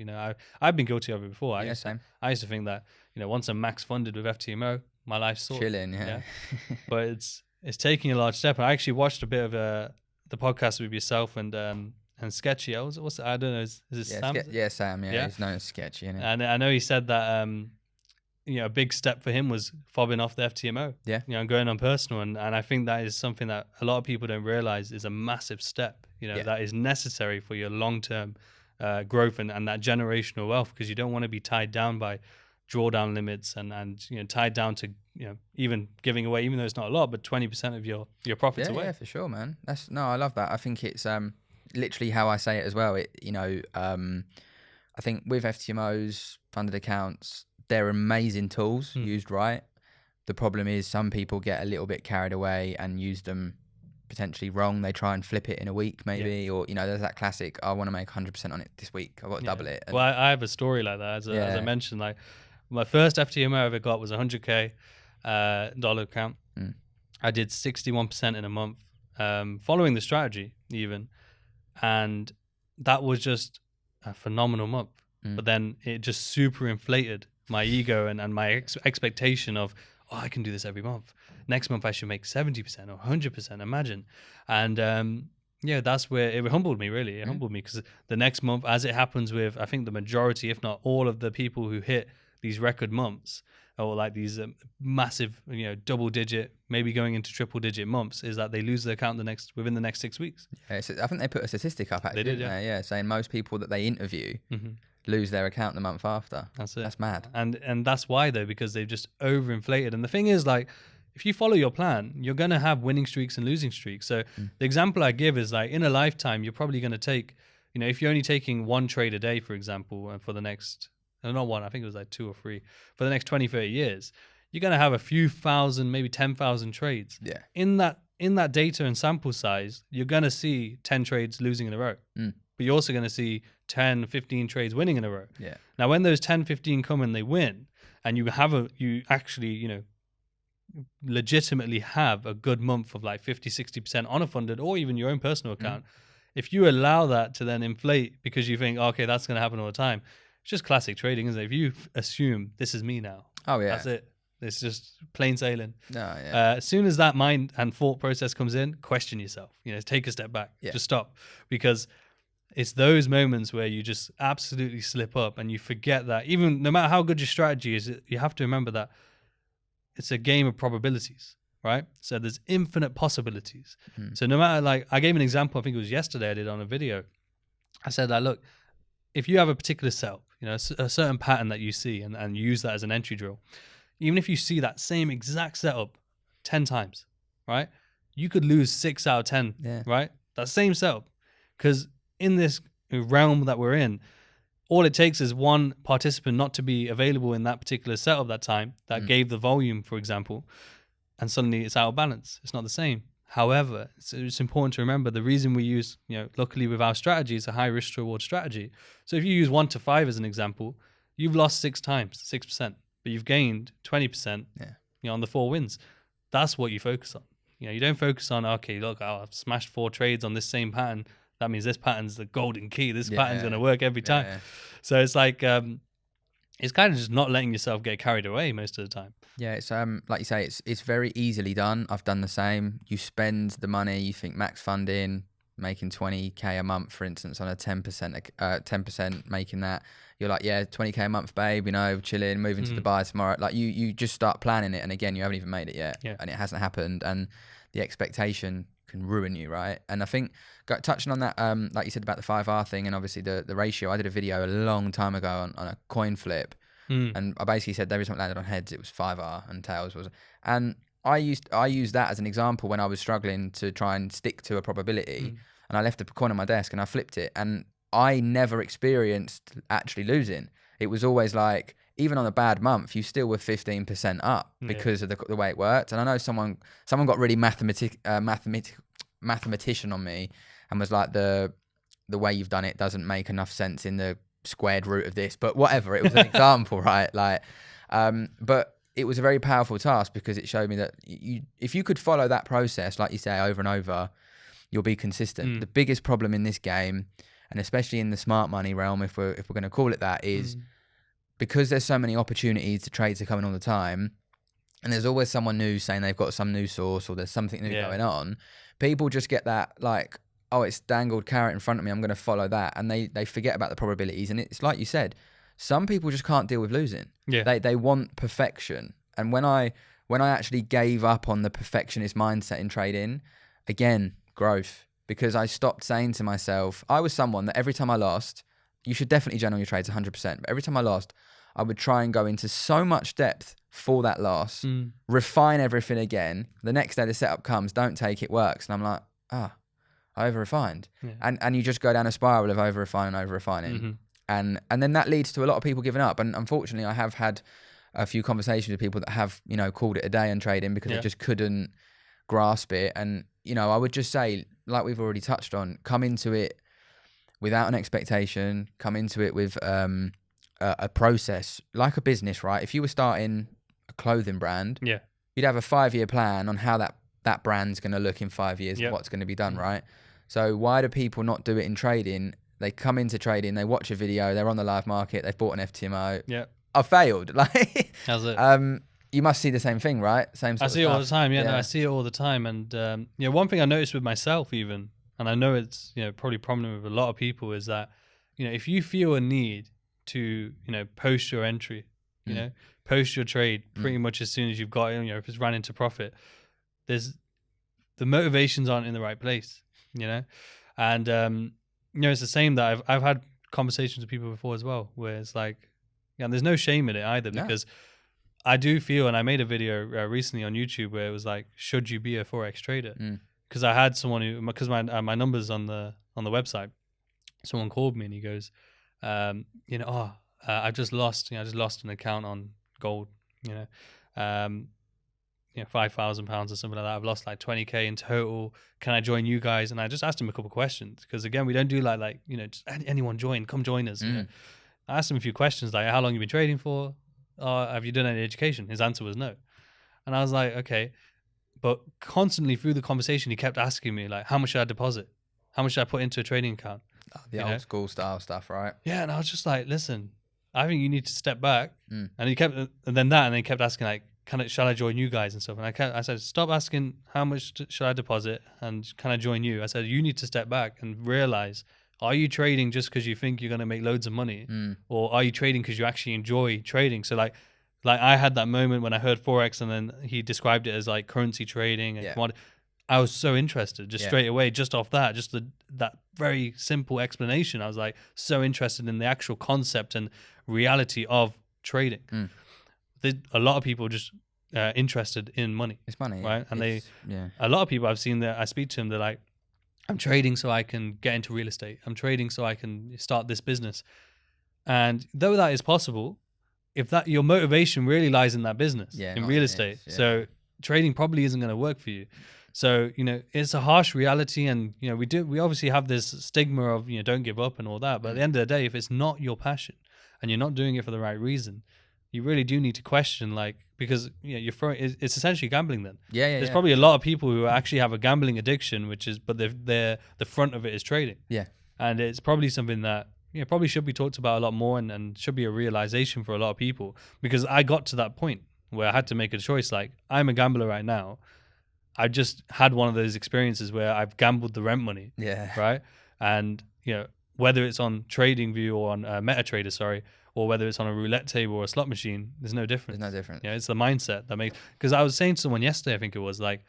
I've been guilty of it before. Same. I used to think that once I'm max funded with FTMO, my life's sorted. Chilling, yeah. But it's taking a large step. And I actually watched a bit of the podcast with yourself and Sketchy. What's I don't know. Is it Sam? Sam. Yeah, he's known as Sketchy. Isn't he? And I know he said that a big step for him was fobbing off the FTMO. Yeah. And going on personal. And I think that is something that a lot of people don't realize is a massive step. That is necessary for your long-term growth and that generational wealth, because you don't want to be tied down by drawdown limits and tied down to even giving away, even though it's not a lot, but 20% of your profits away. Yeah, for sure, man. I love that. I think it's literally how I say it as well. I think with FTMOs, funded accounts, they're amazing tools used right. The problem is some people get a little bit carried away and use them potentially wrong. They try and flip it in a week maybe, or there's that classic, I want to make 100% on it this week, I've got to double it. Well, I have a story like that, as I mentioned. Like, my first FTMO I ever got was a $100K dollar account. I did 61% in a month, following the strategy even, and that was just a phenomenal month. But then it just super inflated my ego and my expectation of, I can do this every month. Next month I should make 70% or 100%, imagine. And that's where it humbled me, really. It humbled me, because the next month, as it happens with, I think, the majority, if not all, of the people who hit these record months, or like these massive, double digit, maybe going into triple digit months, is that they lose their account within the next 6 weeks. Yeah, so I think they put a statistic up, actually. They did, yeah, saying most people that they interview lose their account the month after. That's it. That's mad. And that's why, though, because they've just overinflated. And the thing is, like, if you follow your plan, you're going to have winning streaks and losing streaks. So the example I give is, like, in a lifetime, you're probably going to take, if you're only taking one trade a day, for example, and for the next, not one, I think it was like 2 or 3, for the next 20, 30 years, you're going to have a few thousand, maybe 10,000 trades. Yeah. In that data and sample size, you're going to see 10 trades losing in a row. But you're also going to see 10, 15 trades winning in a row. Yeah. Now, when those 10, 15 come and they win, and you actually, legitimately have a good month of like 50, 60% on a funded or even your own personal account, if you allow that to then inflate because you think, okay, that's going to happen all the time, it's just classic trading, isn't it? If you assume this is me now, that's it. It's just plain sailing. No, yeah. As soon as that mind and thought process comes in, question yourself. Take a step back. Just stop, because it's those moments where you just absolutely slip up and you forget that even no matter how good your strategy is, you have to remember that it's a game of probabilities, right? So there's infinite possibilities. So no matter, like, I gave an example, I think it was yesterday I did on a video. I said that, look, if you have a particular setup, a certain pattern that you see and use that as an entry drill, even if you see that same exact setup 10 times, right? You could lose 6 out of 10, right? That same setup. Because in this realm that we're in, all it takes is one participant not to be available in that particular setup that time that gave the volume, for example, and suddenly it's out of balance. It's not the same. However, it's important to remember the reason we use, luckily with our strategy, it's a high risk to reward strategy. So if you use 1 to 5 as an example, you've lost 6 times, 6%, but you've gained 20%, on the 4 wins. That's what you focus on. You don't focus on, okay, look, I've smashed 4 trades on this same pattern. That means this pattern's the golden key. This pattern's going to work every time. Yeah. So it's like, it's kind of just not letting yourself get carried away most of the time. Yeah, it's like you say, it's very easily done. I've done the same. You spend the money, you think max funding, making 20K a month, for instance, on a 10% making that. You're like, yeah, 20K a month, babe, chilling, moving to Dubai tomorrow. Like you just start planning it. And again, you haven't even made it yet. Yeah. And it hasn't happened. And the expectation can ruin you, right? And I think touching on that, like you said about the 5R thing and obviously the ratio, I did a video a long time ago on a coin flip, and I basically said every time it landed on heads, it was 5R and tails was, and I used that as an example when I was struggling to try and stick to a probability, and I left a coin on my desk and I flipped it, and I never experienced actually losing. It was always like, even on a bad month, you still were 15% up because of the way it worked. And I know someone got really mathematician on me and was like, the way you've done it doesn't make enough sense in the squared root of this, but whatever. It was an example, right? Like, but it was a very powerful task because it showed me that if you could follow that process, like you say, over and over, you'll be consistent. The biggest problem in this game, and especially in the smart money realm, if we're going to call it that, is because there's so many opportunities, the trades are coming all the time, and there's always someone new saying they've got some new source or there's something new going on. People just get that, like, oh, it's dangled carrot in front of me, I'm going to follow that. And they forget about the probabilities. And it's like you said, some people just can't deal with losing. Yeah. They want perfection. And when I actually gave up on the perfectionist mindset in trading, again, growth. Because I stopped saying to myself, I was someone that every time I lost, you should definitely journal your trades 100%. But every time I lost, I would try and go into so much depth for that loss, refine everything again. The next day the setup comes, don't take it, works. And I'm like, I over-refined. Yeah. And you just go down a spiral of over-refining, over-refining. And then that leads to a lot of people giving up. And unfortunately, I have had a few conversations with people that have, you know, called it a day on trading because they just couldn't grasp it. And, you know, I would just say, like we've already touched on, come into it without an expectation, come into it with a process, like a business, right? If you were starting a clothing brand, you'd have a 5-year plan on how that brand's going to look in 5 years, what's going to be done, right? So why do people not do it in trading? They come into trading, they watch a video, they're on the live market, they've bought an FTMO. Yeah. I failed. Like, how's it? You must see the same thing, right? Same sort I see it all the time. Yeah, no, I see it all the time. And one thing I noticed with myself even, and I know it's, you know, probably prominent with a lot of people, is that, you know, if you feel a need to, you know, post your entry, you know, post your trade pretty much as soon as you've got it, you know, if it's ran into profit, the motivations aren't in the right place, you know? And, you know, it's the same that I've had conversations with people before as well, where it's like, and there's no shame in it either, because I do feel, and I made a video recently on YouTube where it was like, should you be a Forex trader? Because I had someone who, because my number's on the website, someone called me and he goes, you know, I just lost an account on gold, you know, £5,000 or something like that. I've lost like 20K in total. Can I join you guys? And I just asked him a couple of questions, because again, we don't do like, you know, just anyone come join us. You know? I asked him a few questions like, how long you been trading for? Have you done any education? His answer was no. And I was like, okay. But constantly through the conversation, he kept asking me like, how much should I deposit? How much should I put into a trading account? The old school style stuff, right? Yeah. And I was just like, listen, I think you need to step back. And he kept, and then he kept asking like, shall I join you guys and stuff? And I said, stop asking how much should I deposit and can I join you? I said, you need to step back and realize, are you trading just because you think you're going to make loads of money? Or are you trading because you actually enjoy trading? So like I had that moment when I heard Forex, and then he described it as like currency trading. And I was so interested just straight away, just off that, just that very simple explanation. I was like so interested in the actual concept and reality of trading. A lot of people just interested in money. It's money, right? And a lot of people I've seen that I speak to them, they're like, I'm trading so I can get into real estate. I'm trading so I can start this business. And though that is possible, if that your motivation really lies in that business, in real estate, so trading probably isn't going to work for you. So, you know, it's a harsh reality, and, you know, we obviously have this stigma of, you know, don't give up and all that. But at the end of the day, if it's not your passion and you're not doing it for the right reason, you really do need to question, like, because, you know, it's essentially gambling then. There's probably a lot of people who actually have a gambling addiction, but the front of it is trading. And it's probably something that, you know, probably should be talked about a lot more, and should be a realization for a lot of people, because I got to that point where I had to make a choice. Like, I'm a gambler right now. I just had one of those experiences where I've gambled the rent money. Right. And, you know, whether it's on TradingView or on MetaTrader, or whether it's on a roulette table or a slot machine, there's no difference. There's no difference. Yeah, it's the mindset that makes. Because I was saying to someone yesterday, I think it was like,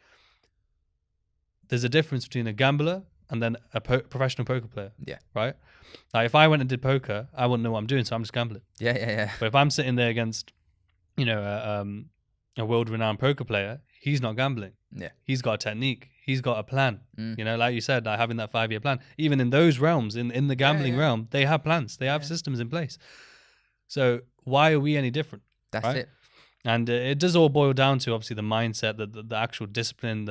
there's a difference between a gambler and then a professional poker player. Right. Like, if I went and did poker, I wouldn't know what I'm doing, so I'm just gambling. But if I'm sitting there against, you know, a world-renowned poker player, he's not gambling. He's got a technique. He's got a plan. You know, like you said, like having that 5-year plan. Even in those realms, in the gambling realm, they have plans. They have systems in place. So why are we any different? That's it. And it does all boil down to, obviously, the mindset, the actual discipline,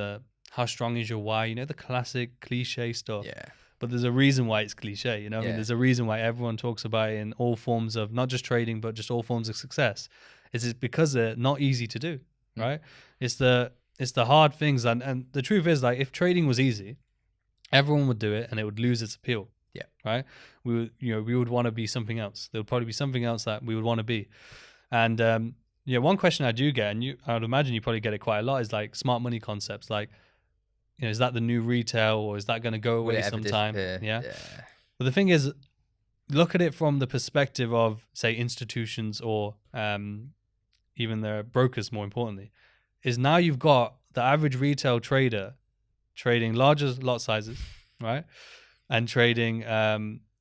how strong is your why, you know, the classic cliche stuff. But there's a reason why it's cliche, you know. I mean, there's a reason why everyone talks about it in all forms of, not just trading, but just all forms of success. It's because they're not easy to do, right? It's the hard things. And the truth is, like, if trading was easy, everyone would do it and it would lose its appeal. Right. We would want to be something else. There would probably be something else that we would want to be. And, one question I do get, and I would imagine you probably get it quite a lot, is like smart money concepts. Like, you know, is that the new retail, or is that going to go away sometime? Yeah. But the thing is, look at it from the perspective of, say, institutions, or even the brokers, more importantly, is now you've got the average retail trader trading larger lot sizes, right? And trading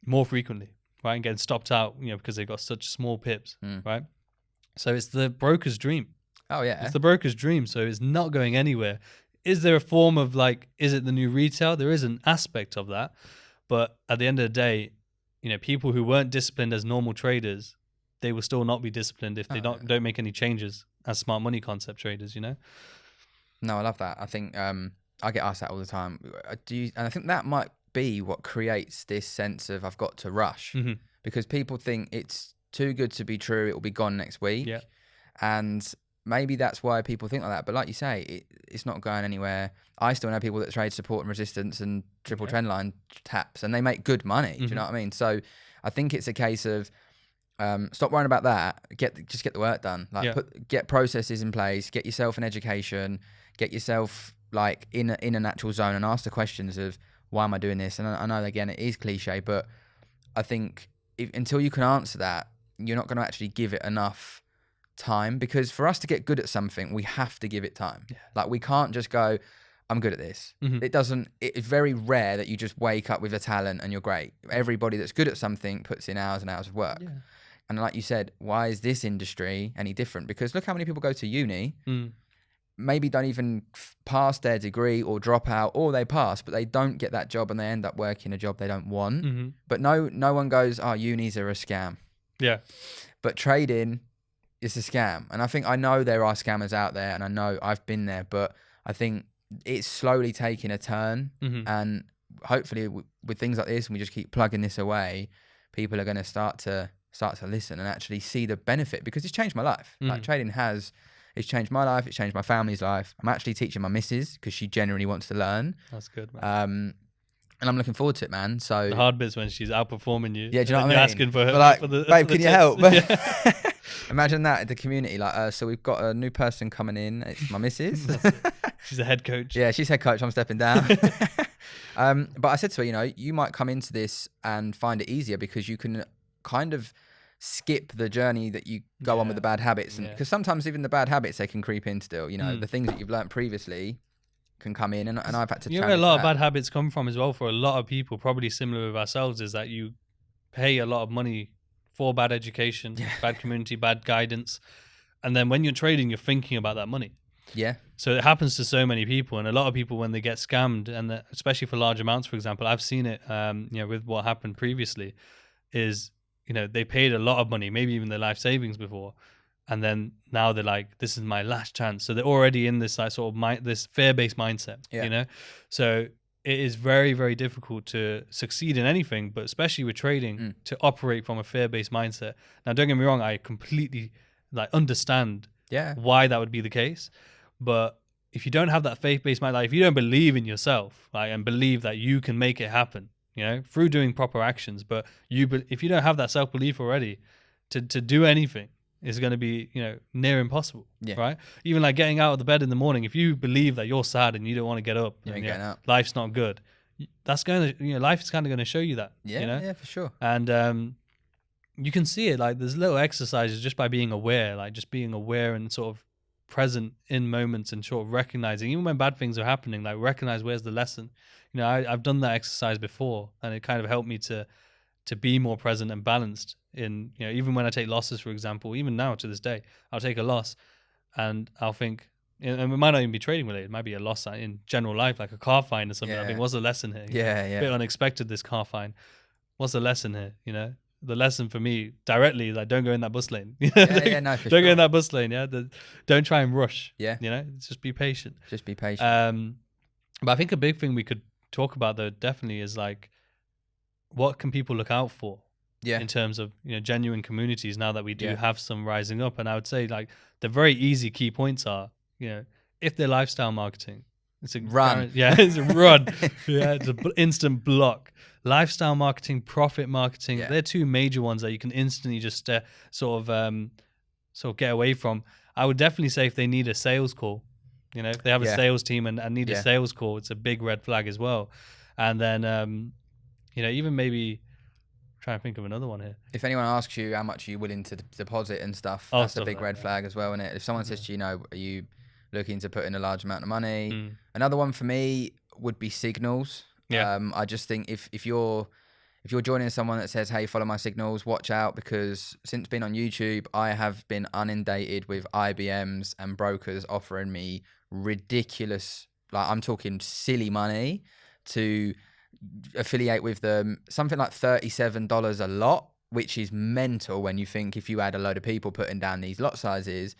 more frequently. right, and getting stopped out, because they've got such small pips, right? So it's the broker's dream. Oh yeah, it's the broker's dream. So it's not going anywhere. Is there a form of like, is it the new retail? There is an aspect of that, but at the end of the day, people who weren't disciplined as normal traders, they will still not be disciplined if they don't make any changes as smart money concept traders. No, I love that. I think I get asked that all the time. And I think that might be what creates this sense of I've got to rush, because people think it's too good to be true. It will be gone next week. Yeah. And maybe that's why people think like that. But like you say, it's not going anywhere. I still know people that trade support and resistance and triple trend line taps, and they make good money. Do you know what I mean? So I think it's a case of stop worrying about that. Just get the work done. Like get processes in place. Get yourself an education. Get yourself like in a natural zone and ask the questions of why am I doing this? And I know again it is cliche, but I think until you can answer that, you're not going to actually give it enough time, because for us to get good at something, we have to give it time. Like we can't just go, I'm good at this. It's very rare that you just wake up with a talent and you're great. Everybody that's good at something puts in hours and hours of work. And like you said, why is this industry any different? Because look how many people go to uni, maybe don't even pass their degree or drop out, or they pass, but they don't get that job and they end up working a job they don't want. But no one goes, oh, unis are a scam. Yeah. But trading is a scam. And I know there are scammers out there, and I know I've been there, but I think it's slowly taking a turn. And hopefully with things like this, and we just keep plugging this away, people are going to start to listen and actually see the benefit, because it's changed my life. Like trading it's changed my life. It's changed my family's life. I'm actually teaching my missus because she genuinely wants to learn. That's good, man. And I'm looking forward to it, man. So the hard bit's when she's outperforming you. Yeah, do you know what I mean? You're asking for her. Like, babe, can you you help? Imagine that in the community. Like, so we've got a new person coming in. It's my missus. She's a head coach. Yeah, she's head coach. I'm stepping down. But I said to her, you might come into this and find it easier because you can kind of skip the journey that you go on with the bad habits, and because sometimes even the bad habits, they can creep in still. The things that you've learned previously can come in, and I've had to where a lot of bad habits come from as well for a lot of people, probably similar with ourselves, is that you pay a lot of money for bad education, bad community, bad guidance, and then when you're trading, you're thinking about that money. So it happens to so many people, and a lot of people when they get scammed, and especially for large amounts, for example, I've seen it with what happened previously is they paid a lot of money, maybe even their life savings before, and then now they're like, this is my last chance. So they're already in this like sort of this fear-based mindset. So it is very, very difficult to succeed in anything, but especially with trading, to operate from a fear-based mindset. Now, don't get me wrong, I completely understand why that would be the case, but if you don't have that faith-based mindset, if you don't believe in yourself, and believe that you can make it happen, through doing proper actions, but if you don't have that self-belief already, to do anything is going to be near impossible, right? Even like getting out of the bed in the morning, if you believe that you're sad and you don't want to get up, life's not good, that's going to life is kind of going to show you that. Yeah, for sure. And you can see it, like there's little exercises just by being aware, like just being aware and sort of present in moments and sort of recognizing, even when bad things are happening, like recognize where's the lesson. I've done that exercise before, and it kind of helped me to be more present and balanced in, even when I take losses, for example, even now to this day, I'll take a loss and I'll think, and it might not even be trading related, it might be a loss in general life, like a car fine or something. I think, what's the lesson here? A bit unexpected, this car fine. What's the lesson here? The lesson for me directly is like, don't go in that bus lane. No, for don't go in that bus lane. Don't try and rush. Just be patient. Just be patient. But I think a big thing we could talk about though definitely is like, what can people look out for in terms of genuine communities now that we do have some rising up? And I would say like the very easy key points are, if they're lifestyle marketing, it's a run. It's a run. It's an instant block. Lifestyle marketing, profit marketing, they're two major ones that you can instantly just sort of get away from. I would definitely say if they need a sales call, if they have a sales team and need a sales call, it's a big red flag as well. And then even maybe try and think of another one here. If anyone asks you how much are you willing to deposit and stuff, that's a big red flag as well, isn't it? If someone says to you, are you looking to put in a large amount of money? Another one for me would be signals. I just think if you're if you're joining someone that says, hey, follow my signals, watch out, because since being on YouTube, I have been inundated with IBMs and brokers offering me ridiculous, like I'm talking silly money to affiliate with them, something like $37 a lot, which is mental when you think if you had a load of people putting down these lot sizes.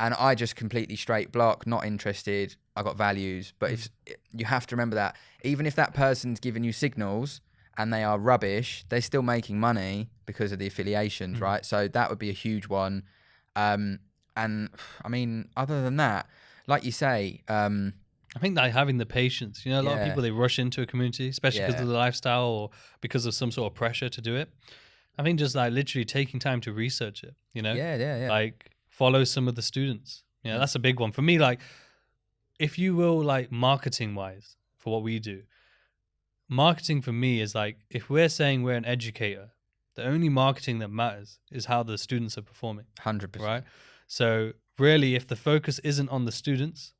And I just completely straight block, not interested. I got values. But if you have to remember that even if that person's giving you signals and they are rubbish, they're still making money because of the affiliations, right? So that would be a huge one. And I mean, other than that, like you say, I think that having the patience, a lot of people, they rush into a community, especially because of the lifestyle or because of some sort of pressure to do it. I think just like literally taking time to research it, like follow some of the students. That's a big one for me. Like, if you will, like marketing wise for what we do, marketing for me is like, if we're saying we're an educator, the only marketing that matters is how the students are performing. 100%. Right. So really, if the focus isn't on the students,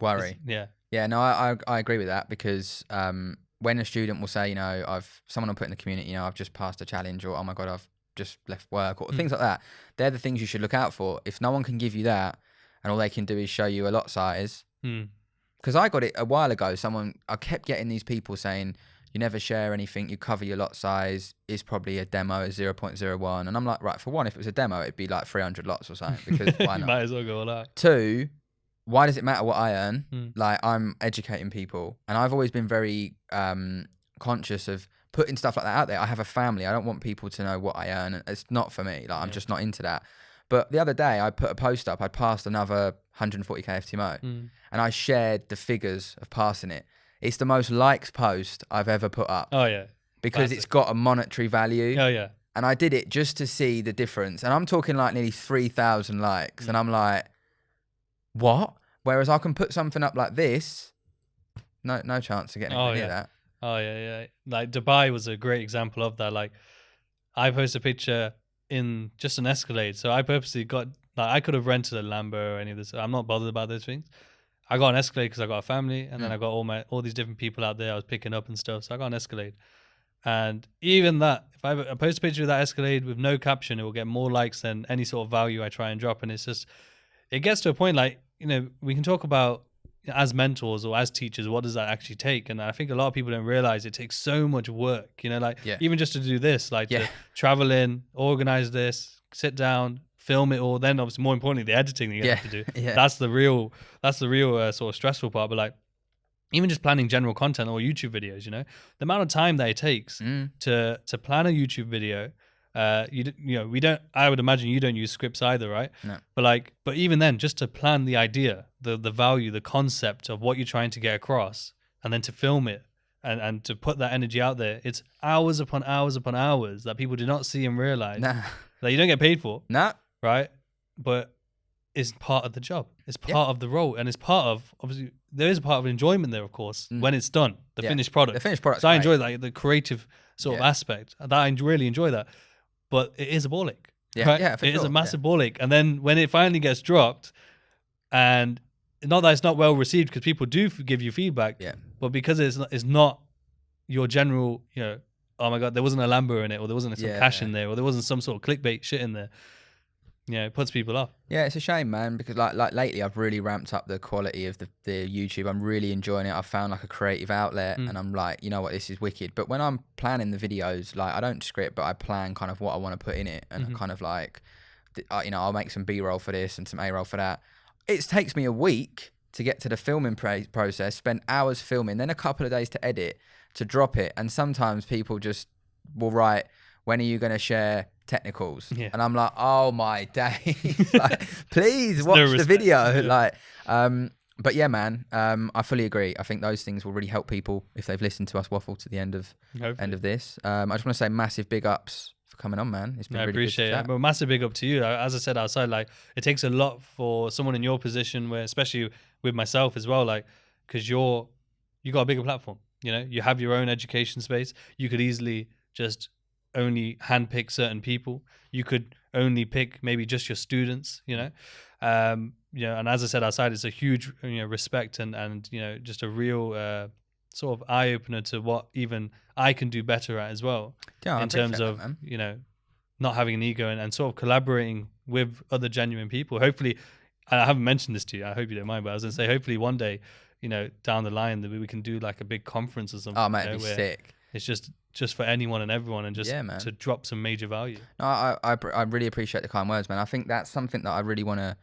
worry. Yeah, no, I agree with that, because when a student will say, someone will put in the community, I've just passed a challenge, or oh my God, I've just left work, or things like that. They're the things you should look out for. If no one can give you that and all they can do is show you a lot size, because I got it a while ago, I kept getting these people saying, you never share anything, you cover your lot size, is probably a demo, 0.01. And I'm like, right, for one, if it was a demo, it'd be like 300 lots or something, because why not? You might as well go all out. Two, why does it matter what I earn? Like, I'm educating people, and I've always been very conscious of putting stuff like that out there. I have a family. I don't want people to know what I earn. And it's not for me. Like, I'm just not into that. But the other day I put a post up. I'd passed another 140k FTMO, and I shared the figures of passing it. It's the most liked post I've ever put up. Oh yeah. Because it's got a monetary value. Oh yeah. And I did it just to see the difference. And I'm talking like nearly 3,000 likes. And I'm like, what? Whereas I can put something up like this, no chance of getting any of that. Oh yeah. Like Dubai was a great example of that. Like, I posted a picture in just an Escalade, so I purposely got, like, I could have rented a Lambo or any of this. I'm not bothered about those things. I got an Escalade because I got a family, and then I got all these different people out there I was picking up and stuff. So I got an Escalade, and even that, if I post a picture of that Escalade with no caption, it will get more likes than any sort of value I try and drop. And it's just, it gets to a point, like, we can talk about, as mentors or as teachers, what does that actually take? And I think a lot of people don't realize it takes so much work, even just to do this, like to travel in, organize this, sit down, film it all, then obviously more importantly the editing that you have to do. That's the real sort of stressful part. But like, even just planning general content or YouTube videos, the amount of time that it takes to plan a YouTube video. We don't, I would imagine you don't use scripts either, right? No. But even then, just to plan the idea, the value, the concept of what you're trying to get across, and then to film it and to put that energy out there, it's hours upon hours upon hours that people do not see and realize that you don't get paid for. Right? But it's part of the job. It's part of the role, and it's part of, obviously, there is a part of enjoyment there, of course, when it's done, the finished product. The finished product. So I enjoy like the creative sort of aspect. That I really enjoy that. But it is a ball ache. Right? Yeah, for it sure. is a massive ball ache. And then when it finally gets dropped, and not that it's not well received, because people do give you feedback, but because it's not your general, oh my God, there wasn't a Lambo in it, or there wasn't some cash in there, or there wasn't some sort of clickbait shit in there. It puts people off. Yeah, it's a shame, man, because like lately I've really ramped up the quality of the YouTube. I'm really enjoying it. I've found like a creative outlet, and I'm like, you know what, this is wicked. But when I'm planning the videos, like, I don't script, but I plan kind of what I want to put in it, and kind of like, I'll make some B-roll for this and some A-roll for that. It takes me a week to get to the filming process, spend hours filming, then a couple of days to edit, to drop it. And sometimes people just will write, when are you going to share technicals? And I'm like, oh my days, like, please watch the video. But yeah, man, I fully agree. I think those things will really help people if they've listened to us waffle to the end of this. I just want to say massive big ups for coming on, man. It's been really appreciate good to it. But massive big up to you. As I said outside, like, it takes a lot for someone in your position, where, especially with myself as well, like, because you got a bigger platform. You have your own education space. You could easily just only handpick certain people. You could only pick maybe just your students, and as I said outside, it's a huge respect and just a real sort of eye opener to what even I can do better at as well. Yeah, I in terms appreciate of that, man. you know, not having an ego and sort of collaborating with other genuine people. Hopefully, I haven't mentioned this to you. I hope you don't mind, but I was gonna say hopefully one day, you know, down the line that we can do like a big conference or something. Oh, mate, you know, it'd be where sick. it's just for anyone and everyone, and just Yeah, man. to drop some major value. No, I really appreciate the kind words, man. I think that's something that I really want to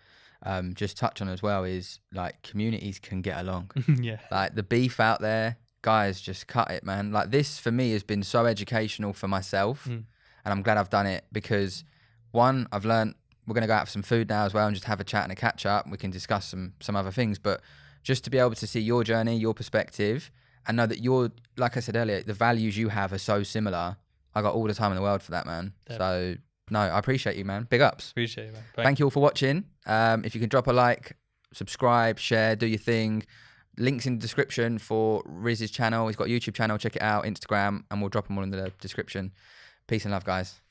just touch on as well, is like communities can get along. Yeah. Like the beef out there, guys, just cut it, man. Like this for me has been so educational for myself, and I'm glad I've done it because one, I've learned. We're gonna go out for some food now as well and just have a chat and a catch up. We can discuss some other things, but just to be able to see your journey, your perspective, and know that you're, like I said earlier, the values you have are so similar. I got all the time in the world for that, man. Definitely. So no, I appreciate you, man. Big ups. Appreciate it, man. Thank you all for watching. If you can drop a like, subscribe, share, do your thing. Links in the description for Riz's channel. He's got a YouTube channel. Check it out, Instagram, and we'll drop them all in the description. Peace and love, guys.